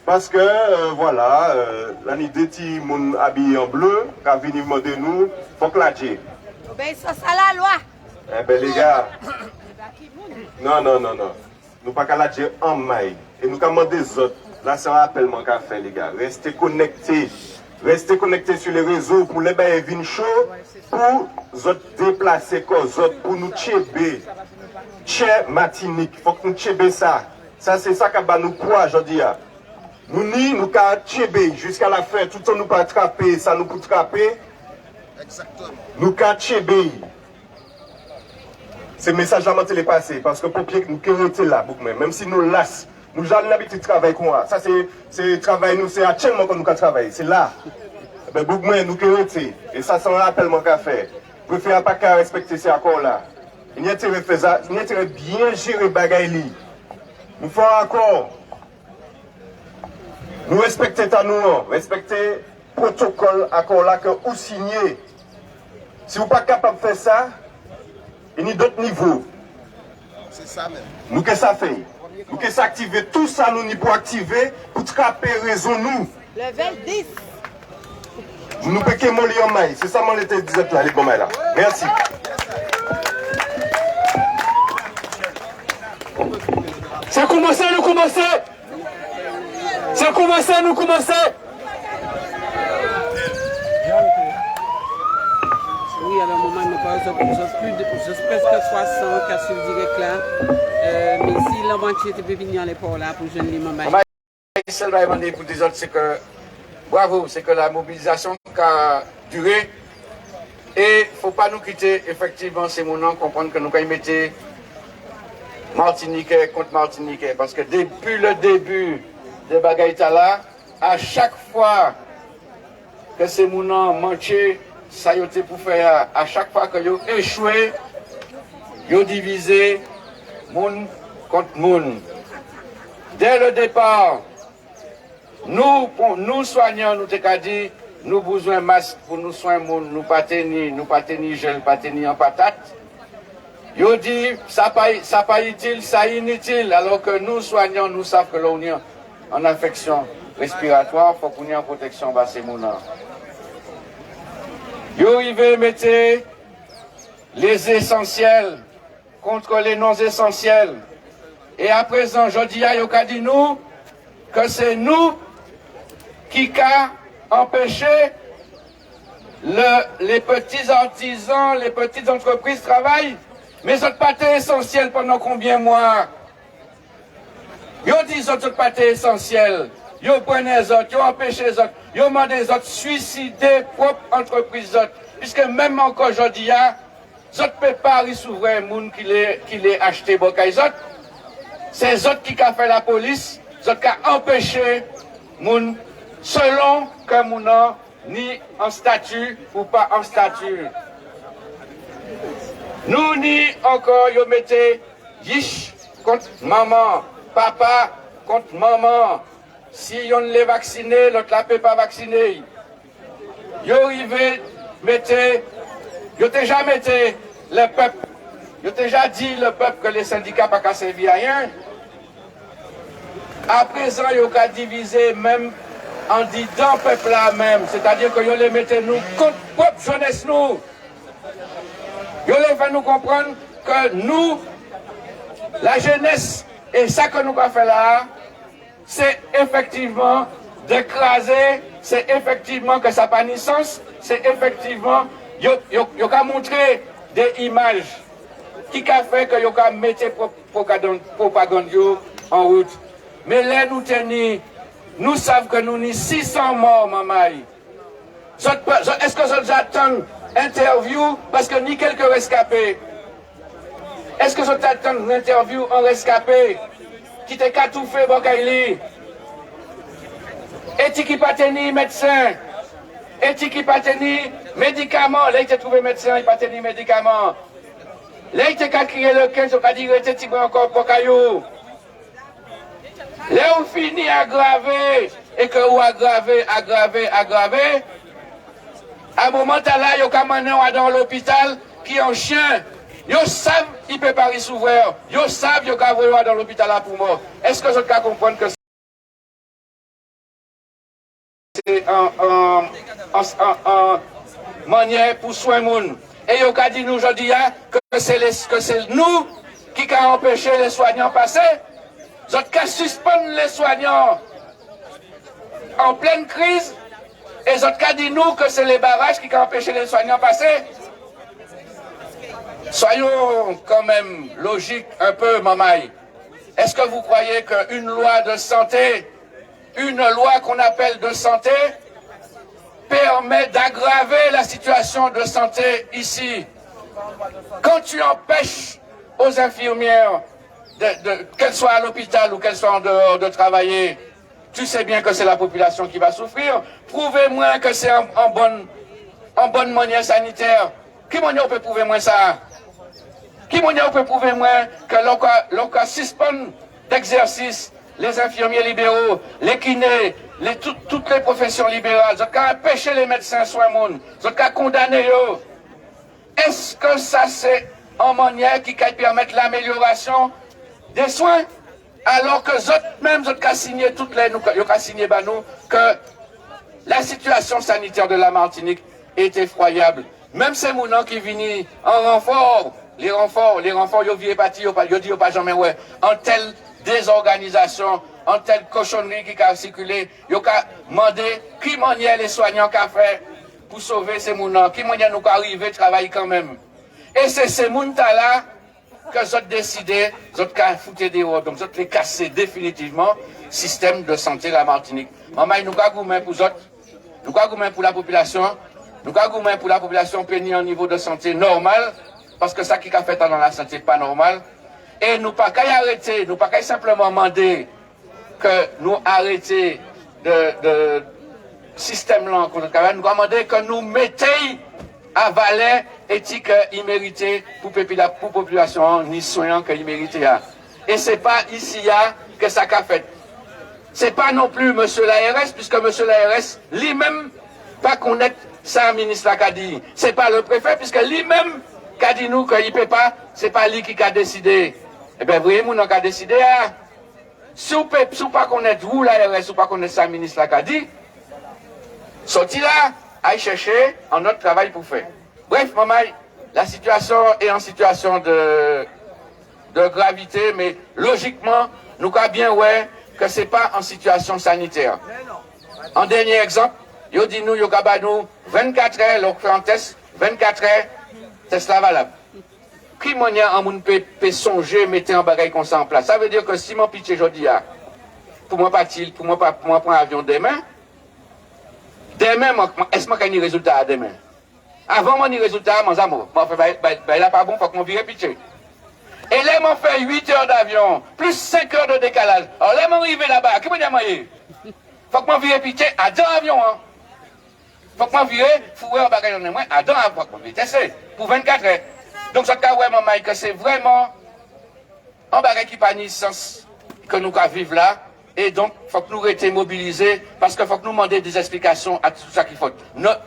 parce que, voilà, l'année de petits moun habillés en bleu, qui a venu demander nous, il faut que la Dieu. Obéissance à la loi. Eh bien, les gars, non. Nous pas qu'à la Dieu en maille. Et nous avons demandé des autres. Là, c'est un appel qu'a fait, les gars. Restez connectés. restez connectés sur les réseaux pour les bains vin chaud, pour vous déplacer, pour nous tchéber. Tché Martinique, il faut que nous tchéber ça. Ça, c'est ça qui va nous croire aujourd'hui. Nous ni nous qu'à tchéber jusqu'à la fin, tout le temps nous pas attraper, ça nous peut attraper. Exactement. Nous qu'à tchéber. Ce message à m'entendre passer parce que pour que nous qui là, même si nous lasse, nous jamais l'habitude de travailler comme ça. Ça, c'est travail, nous, c'est actuellement que nous travaillons. C'est là. Mais beaucoup de nous qui et ça, c'est un rappel qu'à faire. Préfère pas qu'à respecter ces accords-là. Il y a intérêt bien gérer les bagailles. Nous faisons accord. Nous respectons nous, respecter le protocole accord là que vous signez. Si vous n'êtes pas capable de faire ça, il y a d'autres niveaux. C'est ça même. Nous qu'est-ce que ça fait? Nous qu'est-ce que ça activer tout ça nous pour activer pour trapper raison nous. Le 20-10. Nous péquons mon lion maïs. C'est ça mon été disait là les bons là. Merci. Ça commence, nous commencer. Ça commence, nous commencer. Oui, alors, moment, nous parlons de presque 300 cas sur le direct là. Mais si l'aventure était venir à l'époque là pour jeune les mamans. Seulement pour des autres, c'est que bravo, c'est que la mobilisation qui a duré. Et il ne faut pas nous quitter, effectivement, c'est mon nom, comprendre que nous avons mis Martiniquais contre Martiniquais. Parce que depuis le début de Bagaïta là, à chaque fois que c'est mon nom manché, ça y était pour faire, à chaque fois que vous échoué, vous divisé moun contre moun. Dès le départ, nous soignants, nous t'ai dit, nous besoin de masque pour nous soigner, nous pas tenir gel, pas tenir en patate. Yo dit, ça pas utile, ça inutile, alors que nous soignants, nous savons que l'on est en infection respiratoire, il faut qu'on ait en protection bas ces mounans. Yo arrivé mettre les essentiels contre les non essentiels. Et à présent, je dis à Yoka dit nous que c'est nous qui a empêché les petits artisans, les petites entreprises travaillent, mais ce pas essentiel pendant combien de mois? Yo dit ce pas essentiel. Yo prenez les autres, yo empêché les autres, yo demandé les autres suicider propre entreprise autres. Puisque même encore aujourd'hui, les autres ne peuvent pas souverain moun qui les acheté bokay autres. C'est les autres qui ont fait la police, les autres qui ont empêché moun selon que moun ni en statut ou pas en statut. Nous ni encore yo mettez yish contre maman, papa contre maman. Si on les vacciné, l'autre ne peut pas vacciner. Yo arrivé, mettez, yo déjà mettez le peuple, yo déjà dit le peuple que les syndicats pas qu'à servir à rien. À présent, yo qu'à diviser même en disant peuple là même, c'est-à-dire que yo les mettez nous contre propre jeunesse nous. Yo les fait nous comprendre que nous, la jeunesse, et ça que nous avons fait là, c'est effectivement d'écraser, c'est effectivement que ça n'a pas de sens, c'est effectivement, yo a montré des images qui a fait que yo a mis propagande en route. Mais là, nous tenons, nous savons que nous avons 600 morts, maman. Est-ce que vous attendez interview parce que ni quelques rescapés? Est-ce que vous attendez une interview en rescapé qui t'a tout fait, Bokaili? Et qui pas tenu médecin? Et qui pas tenu médicaments? Là, il t'a trouvé médecin, il pas tenu médicaments. Là, il t'a crié le 15, il a dit, il t'a encore pour caillou. Là, on finit aggravé, et que vous aggravez, à un moment là, il y a un dans l'hôpital qui est un chien. Ils savent qu'il ne peut pas s'ouvrir. Ils savent qu'il y a dans l'hôpital pour mort. Est-ce que vous pouvez comprendre que c'est en manière pour soigner le monde? Et il a dit nous aujourd'hui que c'est nous qui avons empêché les soignants de passer. Vous avez suspendre les soignants en pleine crise. Et les autres cas disent nous que c'est les barrages qui ont empêché les soignants de passer. Soyons quand même logiques un peu, Mamaï. Est-ce que vous croyez qu'une loi de santé, une loi qu'on appelle de santé, permet d'aggraver la situation de santé ici? Quand tu empêches aux infirmières, qu'elles soient à l'hôpital ou qu'elles soient en dehors, de travailler, tu sais bien que c'est la population qui va souffrir. Prouvez-moi que c'est en bonne manière sanitaire. Qui peut prouver moins ça? Qui peut prouver moins que l'on suspend d'exercice les infirmiers libéraux, les kinés, toutes les professions libérales, ils ont empêché les médecins soins monde, ils ont condamné eux. Est-ce que ça c'est en manière qui permettre l'amélioration des soins? Alors que même ils ont signé ils ont signé que la situation sanitaire de la Martinique est effroyable. Même ces mounons qui viennent en renfort, les renforts, ils viennent partis, ils disent pas jamais ouais, en telle désorganisation, en telle cochonnerie qui a circulé, ils ont demandé qui manière les soignants qui a fait pour sauver ces mounons, qui manière nous arriver à travailler quand même. Et c'est ces mounons-là que ils ont décidé, ils ont foutu des hauts, donc ils ont les casser définitivement le système de santé de la Martinique. Maman, nous avons goûté pour les autres, nous avons goûté pour la population, nous avons goûté pour la population pénie en niveau de santé normal, parce que ça qui a fait dans la santé pas normal. Et nous pas qu'à arrêter, nous pas qu'à simplement demander que nous arrêtions de système-là, nous demander que nous mettions à valer éthique immérité pour la population, ni soignants qu'il méritait. Et c'est pas ici que ça qu'a fait. C'est pas non plus monsieur l'ARS, puisque monsieur l'ARS, lui-même, pas connaître ça, ministre l'a dit. C'est pas le préfet, puisque lui-même, qu'a dit nous qu'il ne peut pas, c'est pas lui qui a décidé. Eh bien, vous voyez, nous avons décidé, si vous ne pas connaître où l'ARS, ou pas connaître ça, ministre l'a dit, sorti là, allez chercher un autre travail pour faire. Bref, maman, la situation est en situation de gravité, mais logiquement, nous avons bien ouais que ce n'est pas en situation sanitaire. En dernier exemple, ils dit nous, ils nous 24 heures, leur fait un test, 24 heures, test là valable. Qui moyen en moun peut songer, mettre un bagage comme ça en place? Ça veut dire que si mon pitch aujourd'hui, pour moi partir, pour moi prendre avion demain, est-ce que je vais résultat demain? Avant mon résultat, mon amour, il n'a pas bon, il faut que je vire pitcher. Et là, on fait 8 heures d'avion, plus 5 heures de décalage. Alors là, on arrive là-bas, qui m'a dit? Il faut que je vire pitcher à 2 avions. Il faut que je vire, fourrer un bagage en moins à 2 avions. Il faut que je vire tester pour 24 heures. Donc, ce cas, ouais, maman, que c'est vraiment un bagage qui n'a pas de sens que nous vivons là. Et donc, il faut que nous restions mobilisés parce qu'il faut que nous demandions des explications à tout ça qui fait.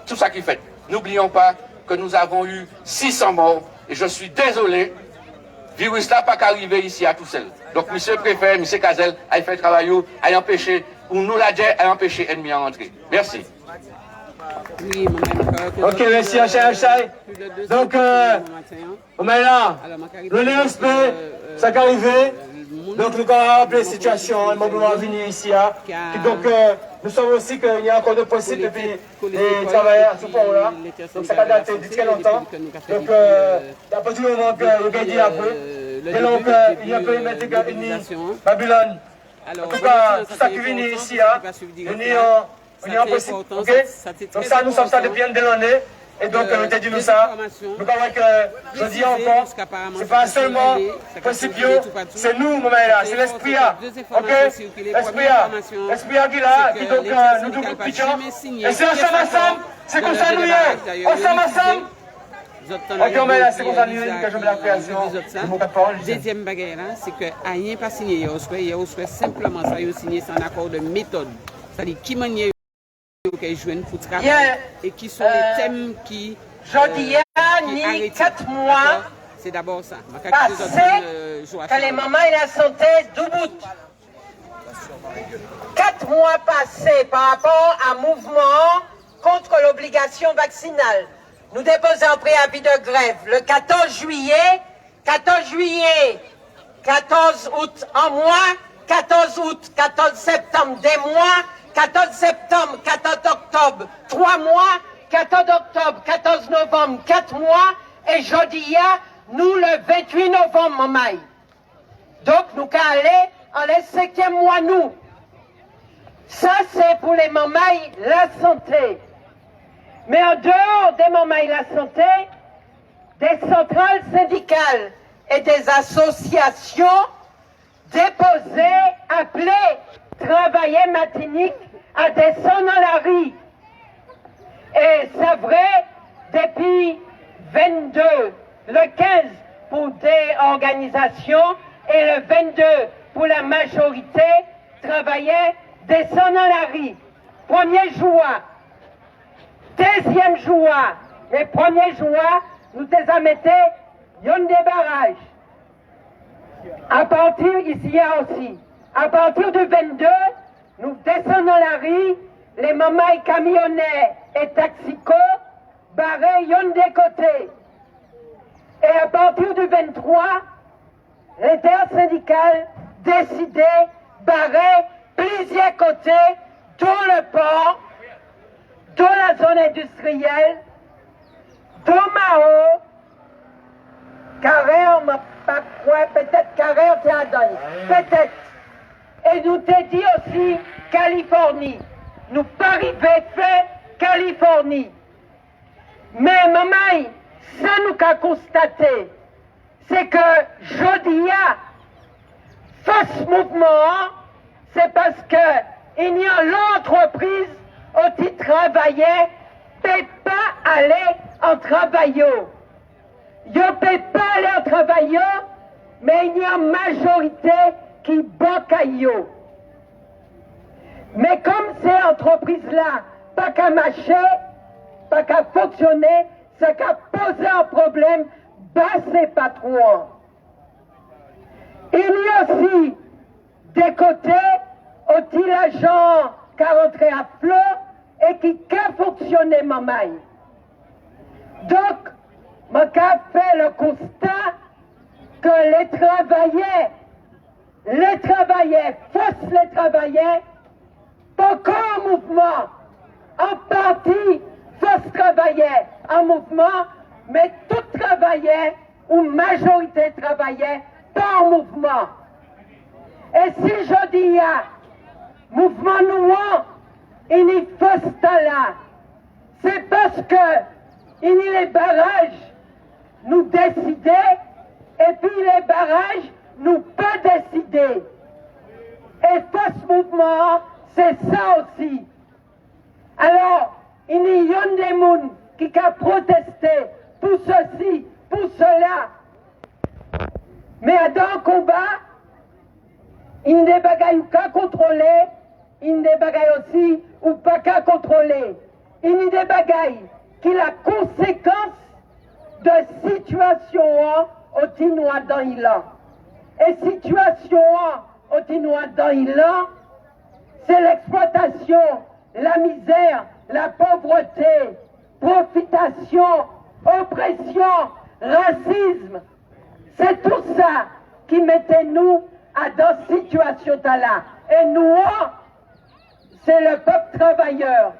Tout ça qui fait. N'oublions pas que nous avons eu 600 morts. Et je suis désolé, le virus là pas qu'arriver ici à tout seul. Donc, monsieur le préfet, monsieur Cazel, a fait le travail, a empêché, ou nous l'a dit, a empêché l'ennemi à rentrer. Merci. Oui, ok, merci, Achai. Donc, on est là. Le NSP, ça qui est arrivé. Donc, nous avons rappelé la situation, le moment à venir ici. Donc, nous savons aussi qu'il y a encore de possibles et puis les travailleurs à ce point-là. Donc, ça va dater de très longtemps. Donc, à partir du moment que vous gagnez un peu, et donc, il y a un peu de mettre Babylone. En tout cas, tout ça qui vient ici, on est en possible. Ok? Donc, ça, nous sommes ça depuis une année. Et donc, tu as dit nous ça. Nous croyons que, je dis encore, c'est pas seulement principio, c'est nous, mon là, c'est l'esprit là. Ok? L'esprit là qui là, qui donc nous double pitchons. Et c'est ensemble, c'est comme ça nous y est. Ensemble. Ok, on met là, c'est comme ça nous y est, que je mets la création de mon parole. Deuxième bagarre, c'est que rien pas signé hier au soir, simplement ça, il signé sans accord de méthode. C'est-à-dire, qui manière qui jouent pour travailler et qui sont les thèmes qui ni 4 mois c'est d'abord ça que les mamans et la santé debout. 4 mois passés par rapport à un mouvement contre l'obligation vaccinale. Nous déposons un préavis de grève le 14 juillet, 14 août un mois, 14 août, 14 septembre des mois, 14 septembre, 14 octobre, 3 mois, 14 octobre, 14 novembre, 4 mois, et jeudi, nous le 28 novembre, maman. Donc, nous qu'à aller en les 5e mois, nous. Ça, c'est pour les mamans, la santé. Mais en dehors des mamans, la santé, des centrales syndicales et des associations déposées, appelées, travailler matinique à descendre dans la rue. Et c'est vrai, depuis 22, le 15 pour des organisations et le 22 pour la majorité, travailler, descendre dans la rue. Premier jour, deuxième jour, les premiers jours, nous les mettons, il y a des barrages. À partir, ici aussi, à partir du 22, nous descendons dans la rue, les mamans camionnaires et taxicos, barrés, y'ont des côtés. Et à partir du 23, l'intersyndicale décidait barrer plusieurs côtés dans le port, dans la zone industrielle, dans Mao, Carré, on m'a pas quoi, peut-être Carré, on tient à donner, peut-être. Et nous t'ai dit aussi Californie. Nous pas arrivé fait Californie. Mais maman, ça nous qu'a constaté, c'est que jeudi, ce mouvement, c'est parce que il y a l'entreprise où ils travaillaient, peut pas aller en travail. Ils ne peuvent pas aller en travail, mais il y a une majorité qui bancaille. Mais comme ces entreprises-là, pas qu'à marcher, pas qu'à fonctionner, c'est qu'à poser un problème, ces patrons. Il y a aussi des côtés où l'agent qui a rentré à flot et qui a fonctionné maman. Donc, moi j'ai fait le constat que les travailleurs, force les travailleurs, pas qu'un mouvement, en partie, force travailleurs en mouvement, mais tout travaillait ou majorité travaillait par mouvement. Et si je dis mouvement noir, il y a là, c'est parce que il y a les barrages nous décider et puis les barrages nous pas décider. Et ce mouvement, c'est ça aussi. Alors, il y a des gens qui ont protesté pour ceci, pour cela. Mais dans le combat, il y a des bagailles qu'à contrôler, il y a des bagailles aussi ou pas qu'à contrôler. Il y a des bagailles qui sont la conséquence de situation au Tinois dans l'île. Et situation au Tinois dans l'île, c'est l'exploitation, la misère, la pauvreté, profitation, oppression, racisme. C'est tout ça qui mettait nous dans cette situation-là. Et nous, c'est le peuple travailleur,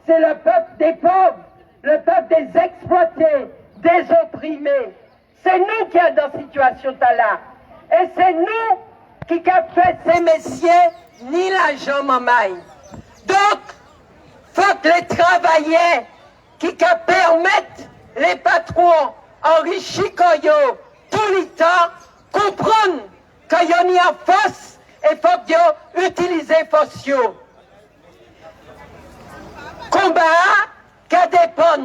c'est le peuple des pauvres, le peuple des exploités, des opprimés. C'est nous qui sommes dans cette situation-là. Et c'est nous qui avons fait ces messieurs ni l'argent mamaille. Donc, faut que les travailleurs qui permettent les patrons enrichis tout le temps comprennent qu'il y a une force et faut qu'ils utilisent force. Combat qui dépend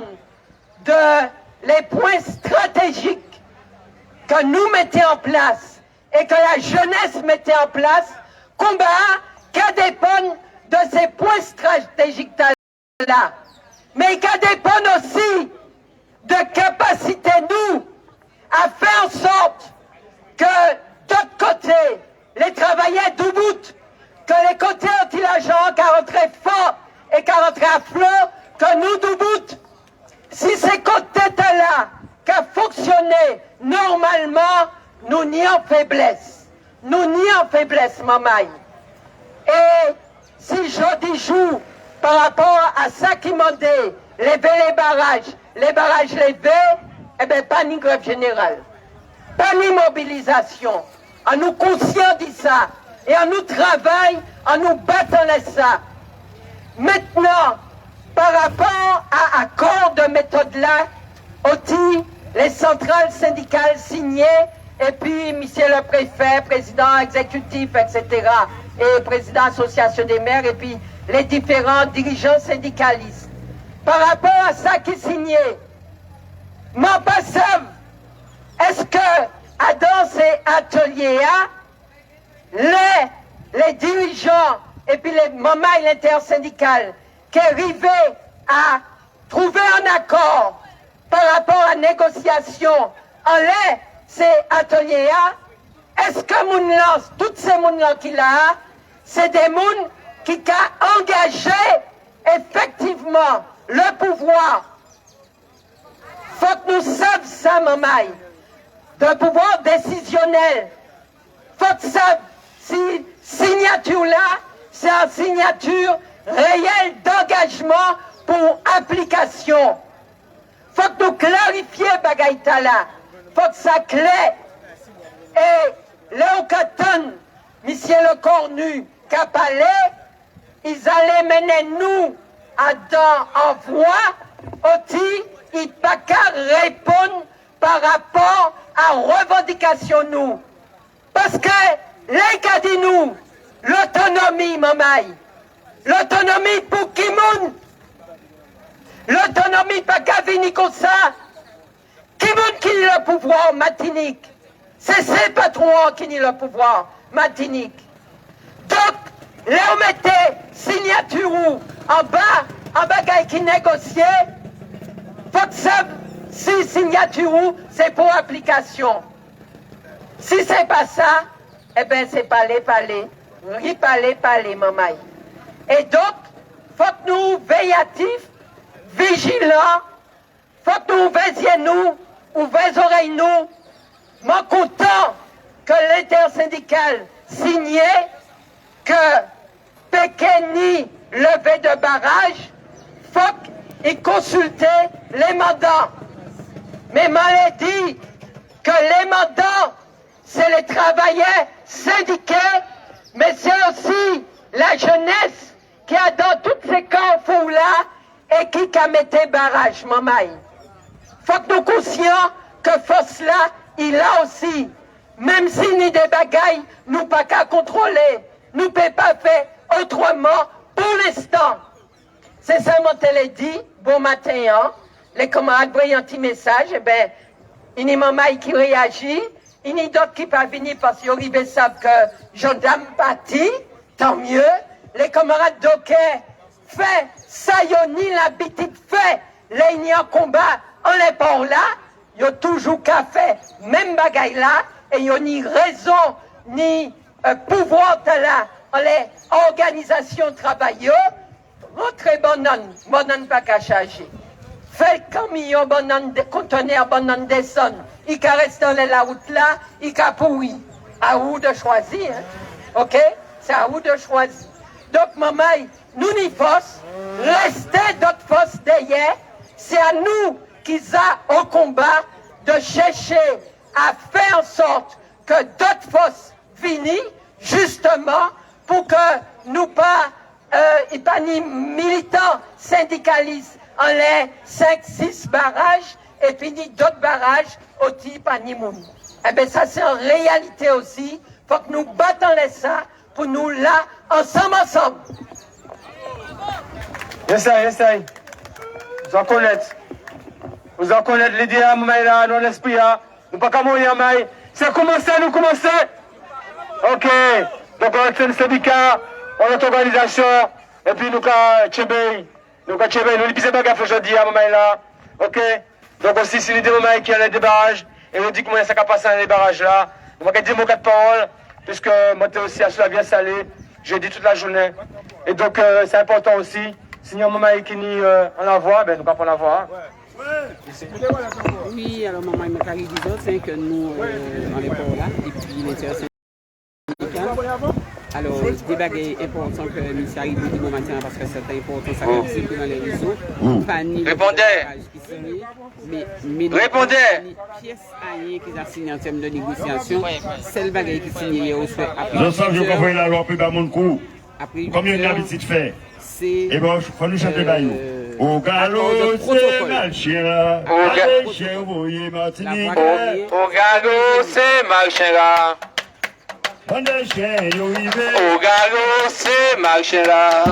de les points stratégiques que nous mettons en place et que la jeunesse mettait en place, combat qui dépend de ces points stratégiques-là, mais qui dépend aussi de capacité, nous, à faire en sorte que, d'autre côté, les travailleurs debout, que les côtés anti-l'agent qui rentrent fort et qui rentrent à flot, que nous debout, si ces côtés-là qui fonctionné normalement, nous n'y en faiblesse. Nous n'y en faiblesse, maman. Et si jeudi jour, par rapport à ça qui m'a dit, lever les barrages levés, eh bien, pas ni grève générale, pas ni mobilisation. En nous conscient de ça, et en nous travaille, en nous battant les ça. Maintenant, par rapport à accord de méthode là, aussi, les centrales syndicales signées, et puis, monsieur le préfet, président exécutif, etc., et président association des maires, et puis les différents dirigeants syndicalistes. Par rapport à ça qui est signé, m'en passe, est-ce que dans ces ateliers-là, les dirigeants et puis les mamans et l'intersyndicale qui arrivaient à trouver un accord par rapport à négociation en ces ateliers-là, est-ce que moun lance, toutes ces moun-là qu'il a, c'est des moun qui ont engagé effectivement le pouvoir. Faut que nous sachions ça, maman, de pouvoir décisionnel. Faut que ça, si signature-là, c'est une signature réelle d'engagement pour application. Faut que nous clarifions bagaïta là. Faut que ça claire. Et Léo Katon, monsieur le Cornu, Capalé, ils allaient mener nous en voie, aussi, ils ne pas qu'à répondre par rapport à revendication nous. Parce que les gars dit nous, l'autonomie, maman, l'autonomie pour qui moun? L'autonomie pas qu'à venir comme ça. Qui moun qui a le pouvoir matinique? C'est ces patrons qui ont le pouvoir matinique. Donc, là on mettait signature en bas qui négociait, faut que ça, si signature c'est pour application. Si c'est pas ça, eh bien c'est parler, maman. Et donc, faut que nous veillastifs, vigilants, faut que nous veillions, ouvrez oreilles nous, m'en content que l'intersyndicale signait que Pékeni levé de barrage, faut qu'il consultait les mandats. Mais m'avait dit que les mandats, c'est les travailleurs syndiqués, mais c'est aussi la jeunesse qui a dans toutes ces camps-là et qui a mis barrage, maman. Faut que nous conscients que force là, il a aussi, même si ni des bagailles, nous pas qu'à contrôler, nous ne pouvons pas faire autrement pour l'instant. C'est ça mon télé dit, bon matin, hein? Les camarades voient un petit message, eh bien, il y a maman qui réagit, il y a d'autres qui peuvent venir parce qu'ils savent que gendarme parti, tant mieux. Les camarades d'Oké fait ça, ni l'habitude fait, là il y a un combat, on n'est pas là, il y a toujours qu'à faire même bagaille là, et il n'y a ni raison, ni pouvoir de là, on les organisations travailleuses, montrez bonne pas qu'à charger. Fait le camion, bonne de conteneur, bonne descend, il reste dans la route là, il a pourri. À vous de choisir, hein? Ok? C'est à vous de choisir. Donc, maman, nous n'y force, restez d'autres forces derrière, c'est à nous qui a au combat de chercher à faire en sorte que d'autres forces finissent, justement, pour que nous pas, ni militants syndicalistes en les 5-6 barrages, et puis ni d'autres barrages au type Animoun. Eh bien, ça c'est en réalité aussi, faut que nous battons les ça, pour nous là, ensemble. Essaye. Vous en connaissez. Vous en connaissez l'idée à là, dans l'esprit, nous pas qu'à mourir, mais c'est commencer, nous commencer. Ok. Donc, on est un syndicat, on est une organisation, et puis nous avons Tchébé, nous disons pas aujourd'hui à là. Ok. Donc, aussi, c'est l'idée qui a des barrages, et on dit comment ça va passer dans les barrages là. Nous avons dit mon cas de parole, puisque moi, je suis aussi à la bien salée, j'ai dit toute la journée. Et donc, c'est important aussi. Si un moment qui ni on la voit, ben nous pas la voir. Oui, alors maman, il m'a dit c'est que nous, on est pas là, et puis l'intersyndicale. Alors, des bagages importants que le ministère arrive du moment matin parce que c'est important, ça va circuler dans les réseaux. Pas ni mais Répondez. Pièce qui a signé en termes de négociation, c'est le bagage qui signe au souhait. Je sens que je comprends la loi plus bas mon coup. Combien il y a l'habitude de faire? Et bon, il faut nous chanter Bayou. Au galop, c'est mal chien là. Au chien, vous voyez Martinique. Au galop, c'est mal chien là. Au galop, c'est mal chien là. Au galop, c'est mal chien là.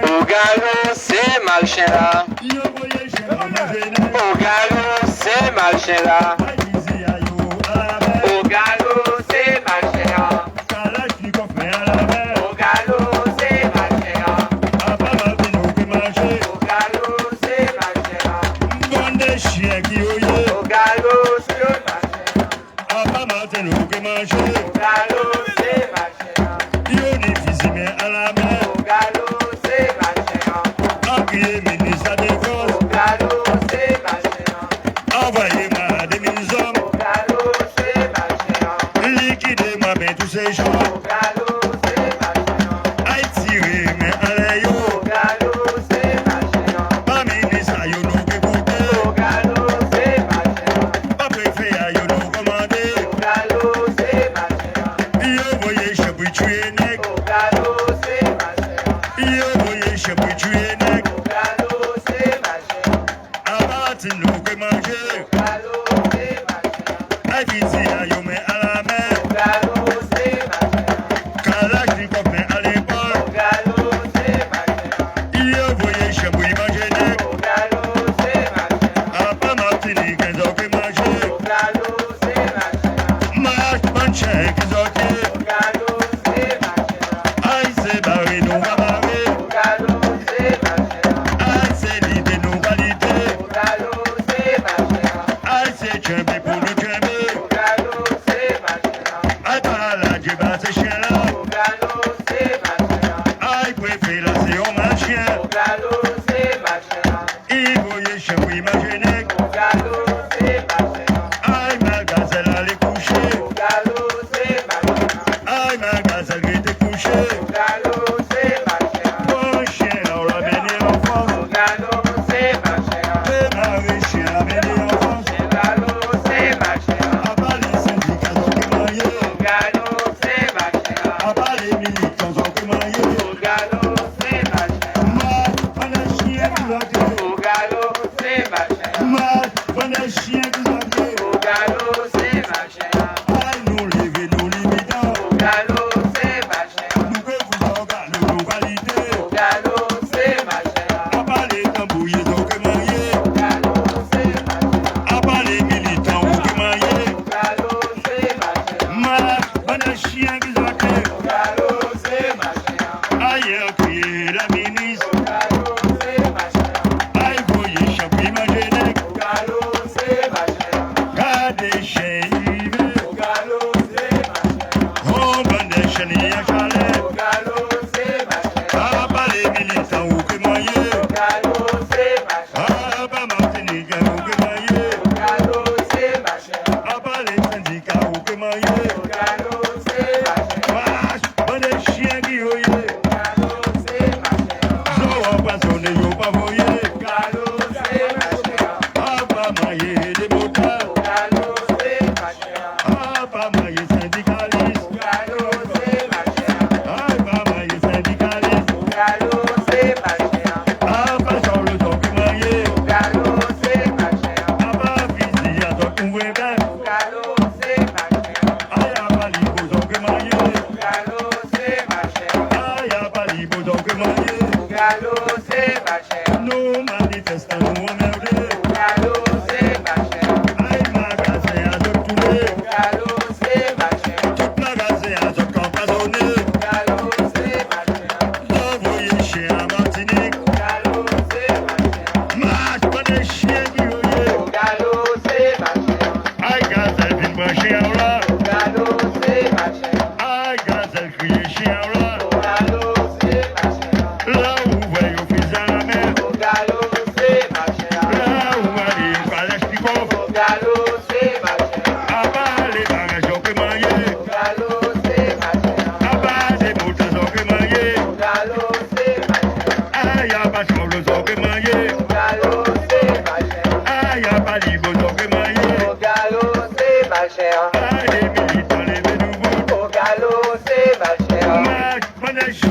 Au galop, c'est mal chien là. Au galop, c'est mal chien là.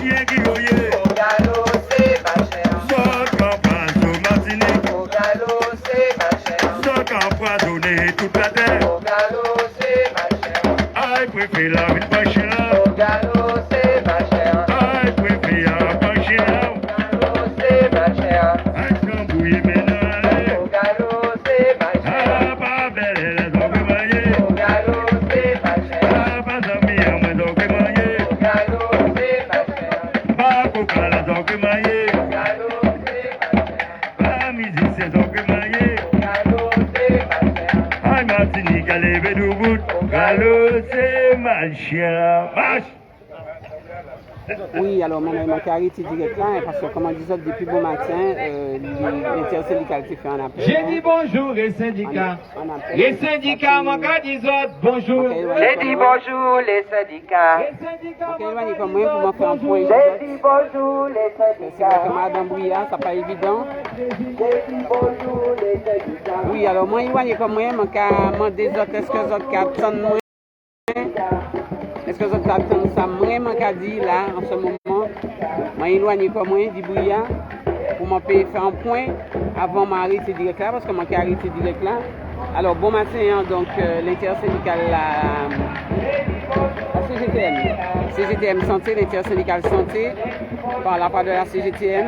Haïtien qui voyait. Au galop, c'est ma chère. Saute empoisonné Martinique. Au galop, c'est ma chère. Saute empoisonné toute la terre. Au galop, c'est ma chère. Aïe, préfère la vie de pencher là. Au galop, c'est ma chère. Aïe, préfère la pencher là. Au galop, c'est ma chère. Aïe, s'embrouiller maintenant. Au galop, c'est ma chère. Ah, pas belle, elle a donc marié. Au galop, c'est ma chère. Ah, pas d'amis, à moi donc marié. Au galop, c'est ma chère. Pas coca, la donc marié. Au galop, c'est ma chère. Pas musicien donc marié. Au galop, c'est ma chère. Aïe, Martinique, à lever du bout. Gallo, c'est ma chère. Marche! Oui, alors moi, je arrêté direct là, parce que, comme on disait depuis bon matin, l'intersyndicale s'est fait un appel. J'ai dit bonjour, les syndicats. Les syndicats, mon gars, disent bonjour. J'ai dit bonjour, les syndicats. Ok, il va comme moi pour m'en faire un point. J'ai dit bonjour, les C'est syndicats. comme Madame Brouillard, ça pas évident. J'ai dit bonjour, les syndicats. Oui, alors moi, il va comme moi, je demandé est-ce que vous avez moi. Est-ce que vous avez ça vraiment qu'a dit là, en ce moment? Moi, éloigné comme moi, dit Brouillard, pour m'en faire un point avant de m'arrêter direct là, parce que moi, j'ai arrêté direct là. Alors, bon matin, hein, donc l'intersyndicale, la CGTM Santé, l'intersyndicale Santé, par la part de la CGTM.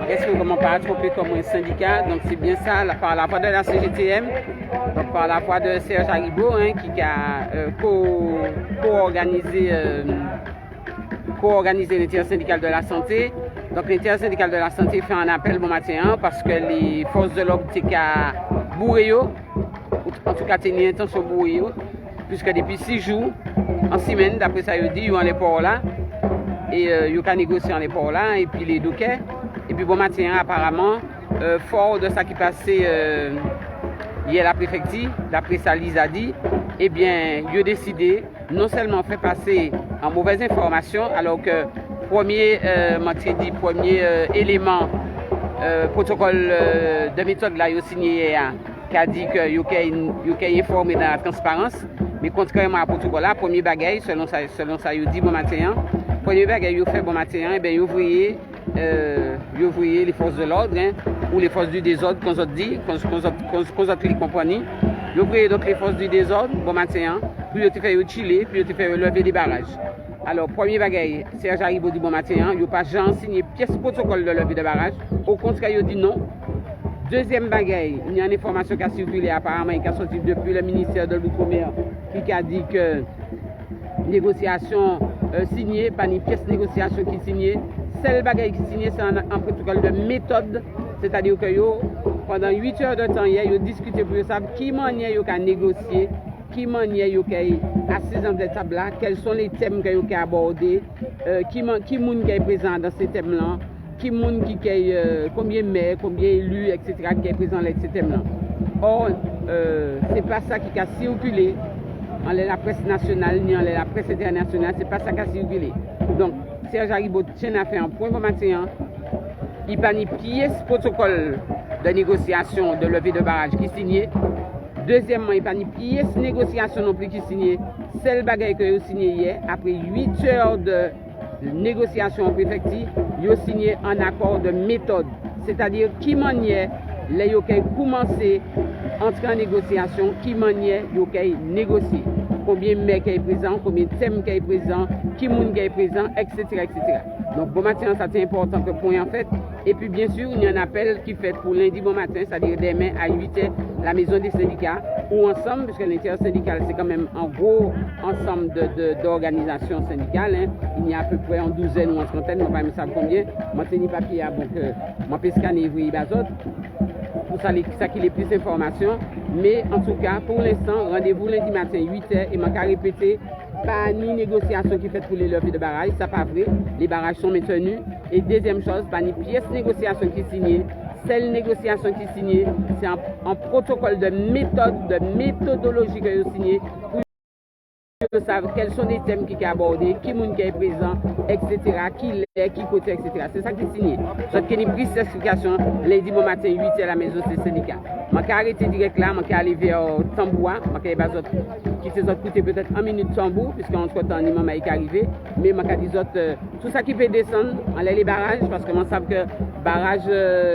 Est-ce que comment pas tromper comme un syndicat? Donc c'est bien ça, par la part de la CGTM, donc par la part de Serge Haribo, hein, qui a co-organisé l'intersyndicale de la santé. Donc l'intersyndicale de la santé fait un appel bon matin hein, parce que les forces de l'ordre étaient qu'à bourrer, en tout cas tenaient intention de bourrer, puisque depuis 6 jours, en semaine, d'après ça, ils disent qu'ils ont les ports là, et ils ont négocié en les ports là, et puis les doquets. Et puis bon matin, apparemment, fort de ça qui passait hier à la préfecture, d'après ça, Lise a dit, eh bien, ils ont décidé non seulement faire passer en mauvaise information, alors que premier élément, protocole de méthode là, ils ont signé qui a dit qu'ils ont informé dans la transparence, mais contrairement à protocole là, premier bagaille, selon ça, ils ont dit bon matin, premier bagaille, ils ont fait bon matin, eh bien, ils ont ouvriez les forces de l'ordre hein, ou les forces du désordre, qu'on a dit, qu'on a les compagnies. Ils ouvriez donc les forces du désordre, bon matin, puis ils ont fait chiller, puis ils ont fait lever des barrages. Alors, premier bagaille, Serge Haribo dit bon matin, ils n'ont pas jamais signé pièce protocole de lever de barrage. Au contraire, ils ont dit non. Deuxième bagaille, il y a une information qui a circulé apparemment, qui a sorti depuis le ministère de l'Outre-mer, qui a dit que négociation signée, pas une pièce de négociation qui est signée. Seul bagaille qui est signé, c'est un protocole de méthode, c'est-à-dire que pendant 8 heures de temps, ils ont discuté pour savoir qui manière ils ont négocié, qui manière ils ont assis dans cette table-là, quels sont les thèmes qu'ils ont abordés, qui est présent dans ces thèmes-là, combien de maires, combien d'élus, etc., qui est présent dans ces thèmes-là. Or, ce n'est pas ça qui a circulé dans la presse nationale ni dans la presse internationale, ce n'est pas ça qui a circulé. Donc, Serge Haribo tient à faire un point bon matin. Il n'y a pas ni pièce protocole de négociation de levée de barrage qui est signé. Deuxièmement, il n'y a pas ni pièce négociation non plus qui est signé. C'est le bagage que vous signé hier. Après 8 heures de négociation en préfecture, ils ont signé un accord de méthode. C'est-à-dire qui manière les ont commencé à entrer en négociation, qui manière ils ont négocié. Combien de maires qui est présent, combien de thèmes qui est présent, qui monde qui est présent, etc., etc. Donc bon matin, ça c'est important que point en fait. Et puis bien sûr, il y a un appel qui fait pour lundi bon matin, c'est-à-dire demain à 8h, la maison des syndicats, ou ensemble, puisque l'intersyndicale c'est quand même un gros ensemble d'organisations syndicales. Hein. Il y a à peu près en douzaine ou en trentaine, je ne sais pas ça combien. Moi c'est ni papier, donc moi je peux scanner les autres. Pour ça qu'il ait plus d'informations. Mais en tout cas, pour l'instant, rendez-vous lundi matin 8h et je vais répéter, pas ni négociation qui est faite pour les levées de barrages, ça pas vrai. Les barrages sont maintenus. Et deuxième chose, pas ni pièce négociation qui est signée. Celle négociation qui est signée, c'est un protocole de méthode, de méthodologie que vous signez pour savent quels sont les thèmes qui sont abordés, qui est présent, etc., qui est, qui côté, etc. C'est ça qui est signé. Sauf qu'il y a une prise d'explication, lundi bon matin, 8h à la maison, c'est syndicat. Je vais arrêter direct là, je vais aller vers Tamboua, je vais quitter les autres côtés peut-être 1 minute Tambour, puisqu'entre-temps, il m'a arrivé. Mais je vais dire tout ça qui peut descendre, on les barrages, parce que on sait que barrage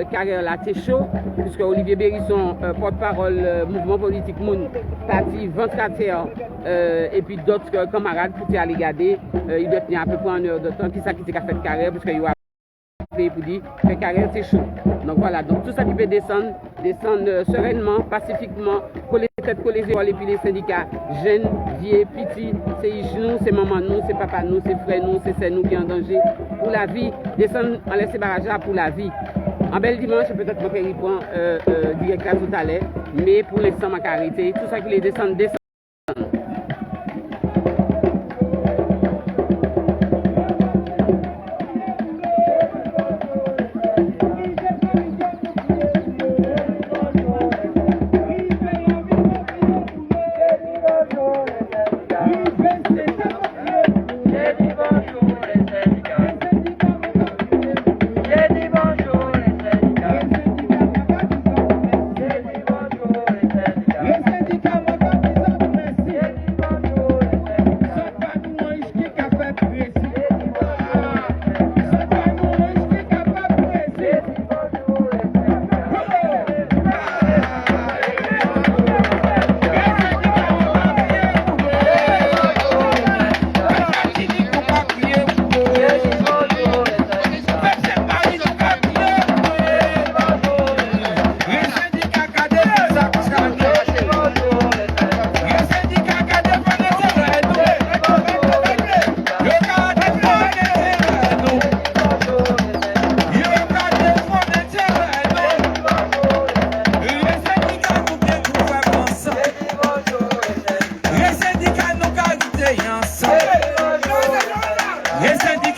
carrière là, c'est chaud, puisque Olivier Bérisson, porte-parole mouvement politique Moun, parti ventrateur, et puis d'autres camarades pour aller regarder, il doit tenir à peu près 1 heure de temps, qui ça qui a fait carrière, parce qu'il y a pour dire que carrière c'est chaud. Donc voilà, donc tout ça qui peut descendre sereinement, pacifiquement, coller tête, coller les épaules, et puis les syndicats, jeunes, vieux, petits, c'est nous, c'est maman nous, c'est papa nous, c'est frère nous, c'est nous qui sont en danger pour la vie, descendre en laisser barrage là pour la vie. En bel dimanche, peut-être que je vais reprendre direct là tout à l'heure, mais pour l'instant, je vais arrêter. Tout ça qui les descend. Les syndicats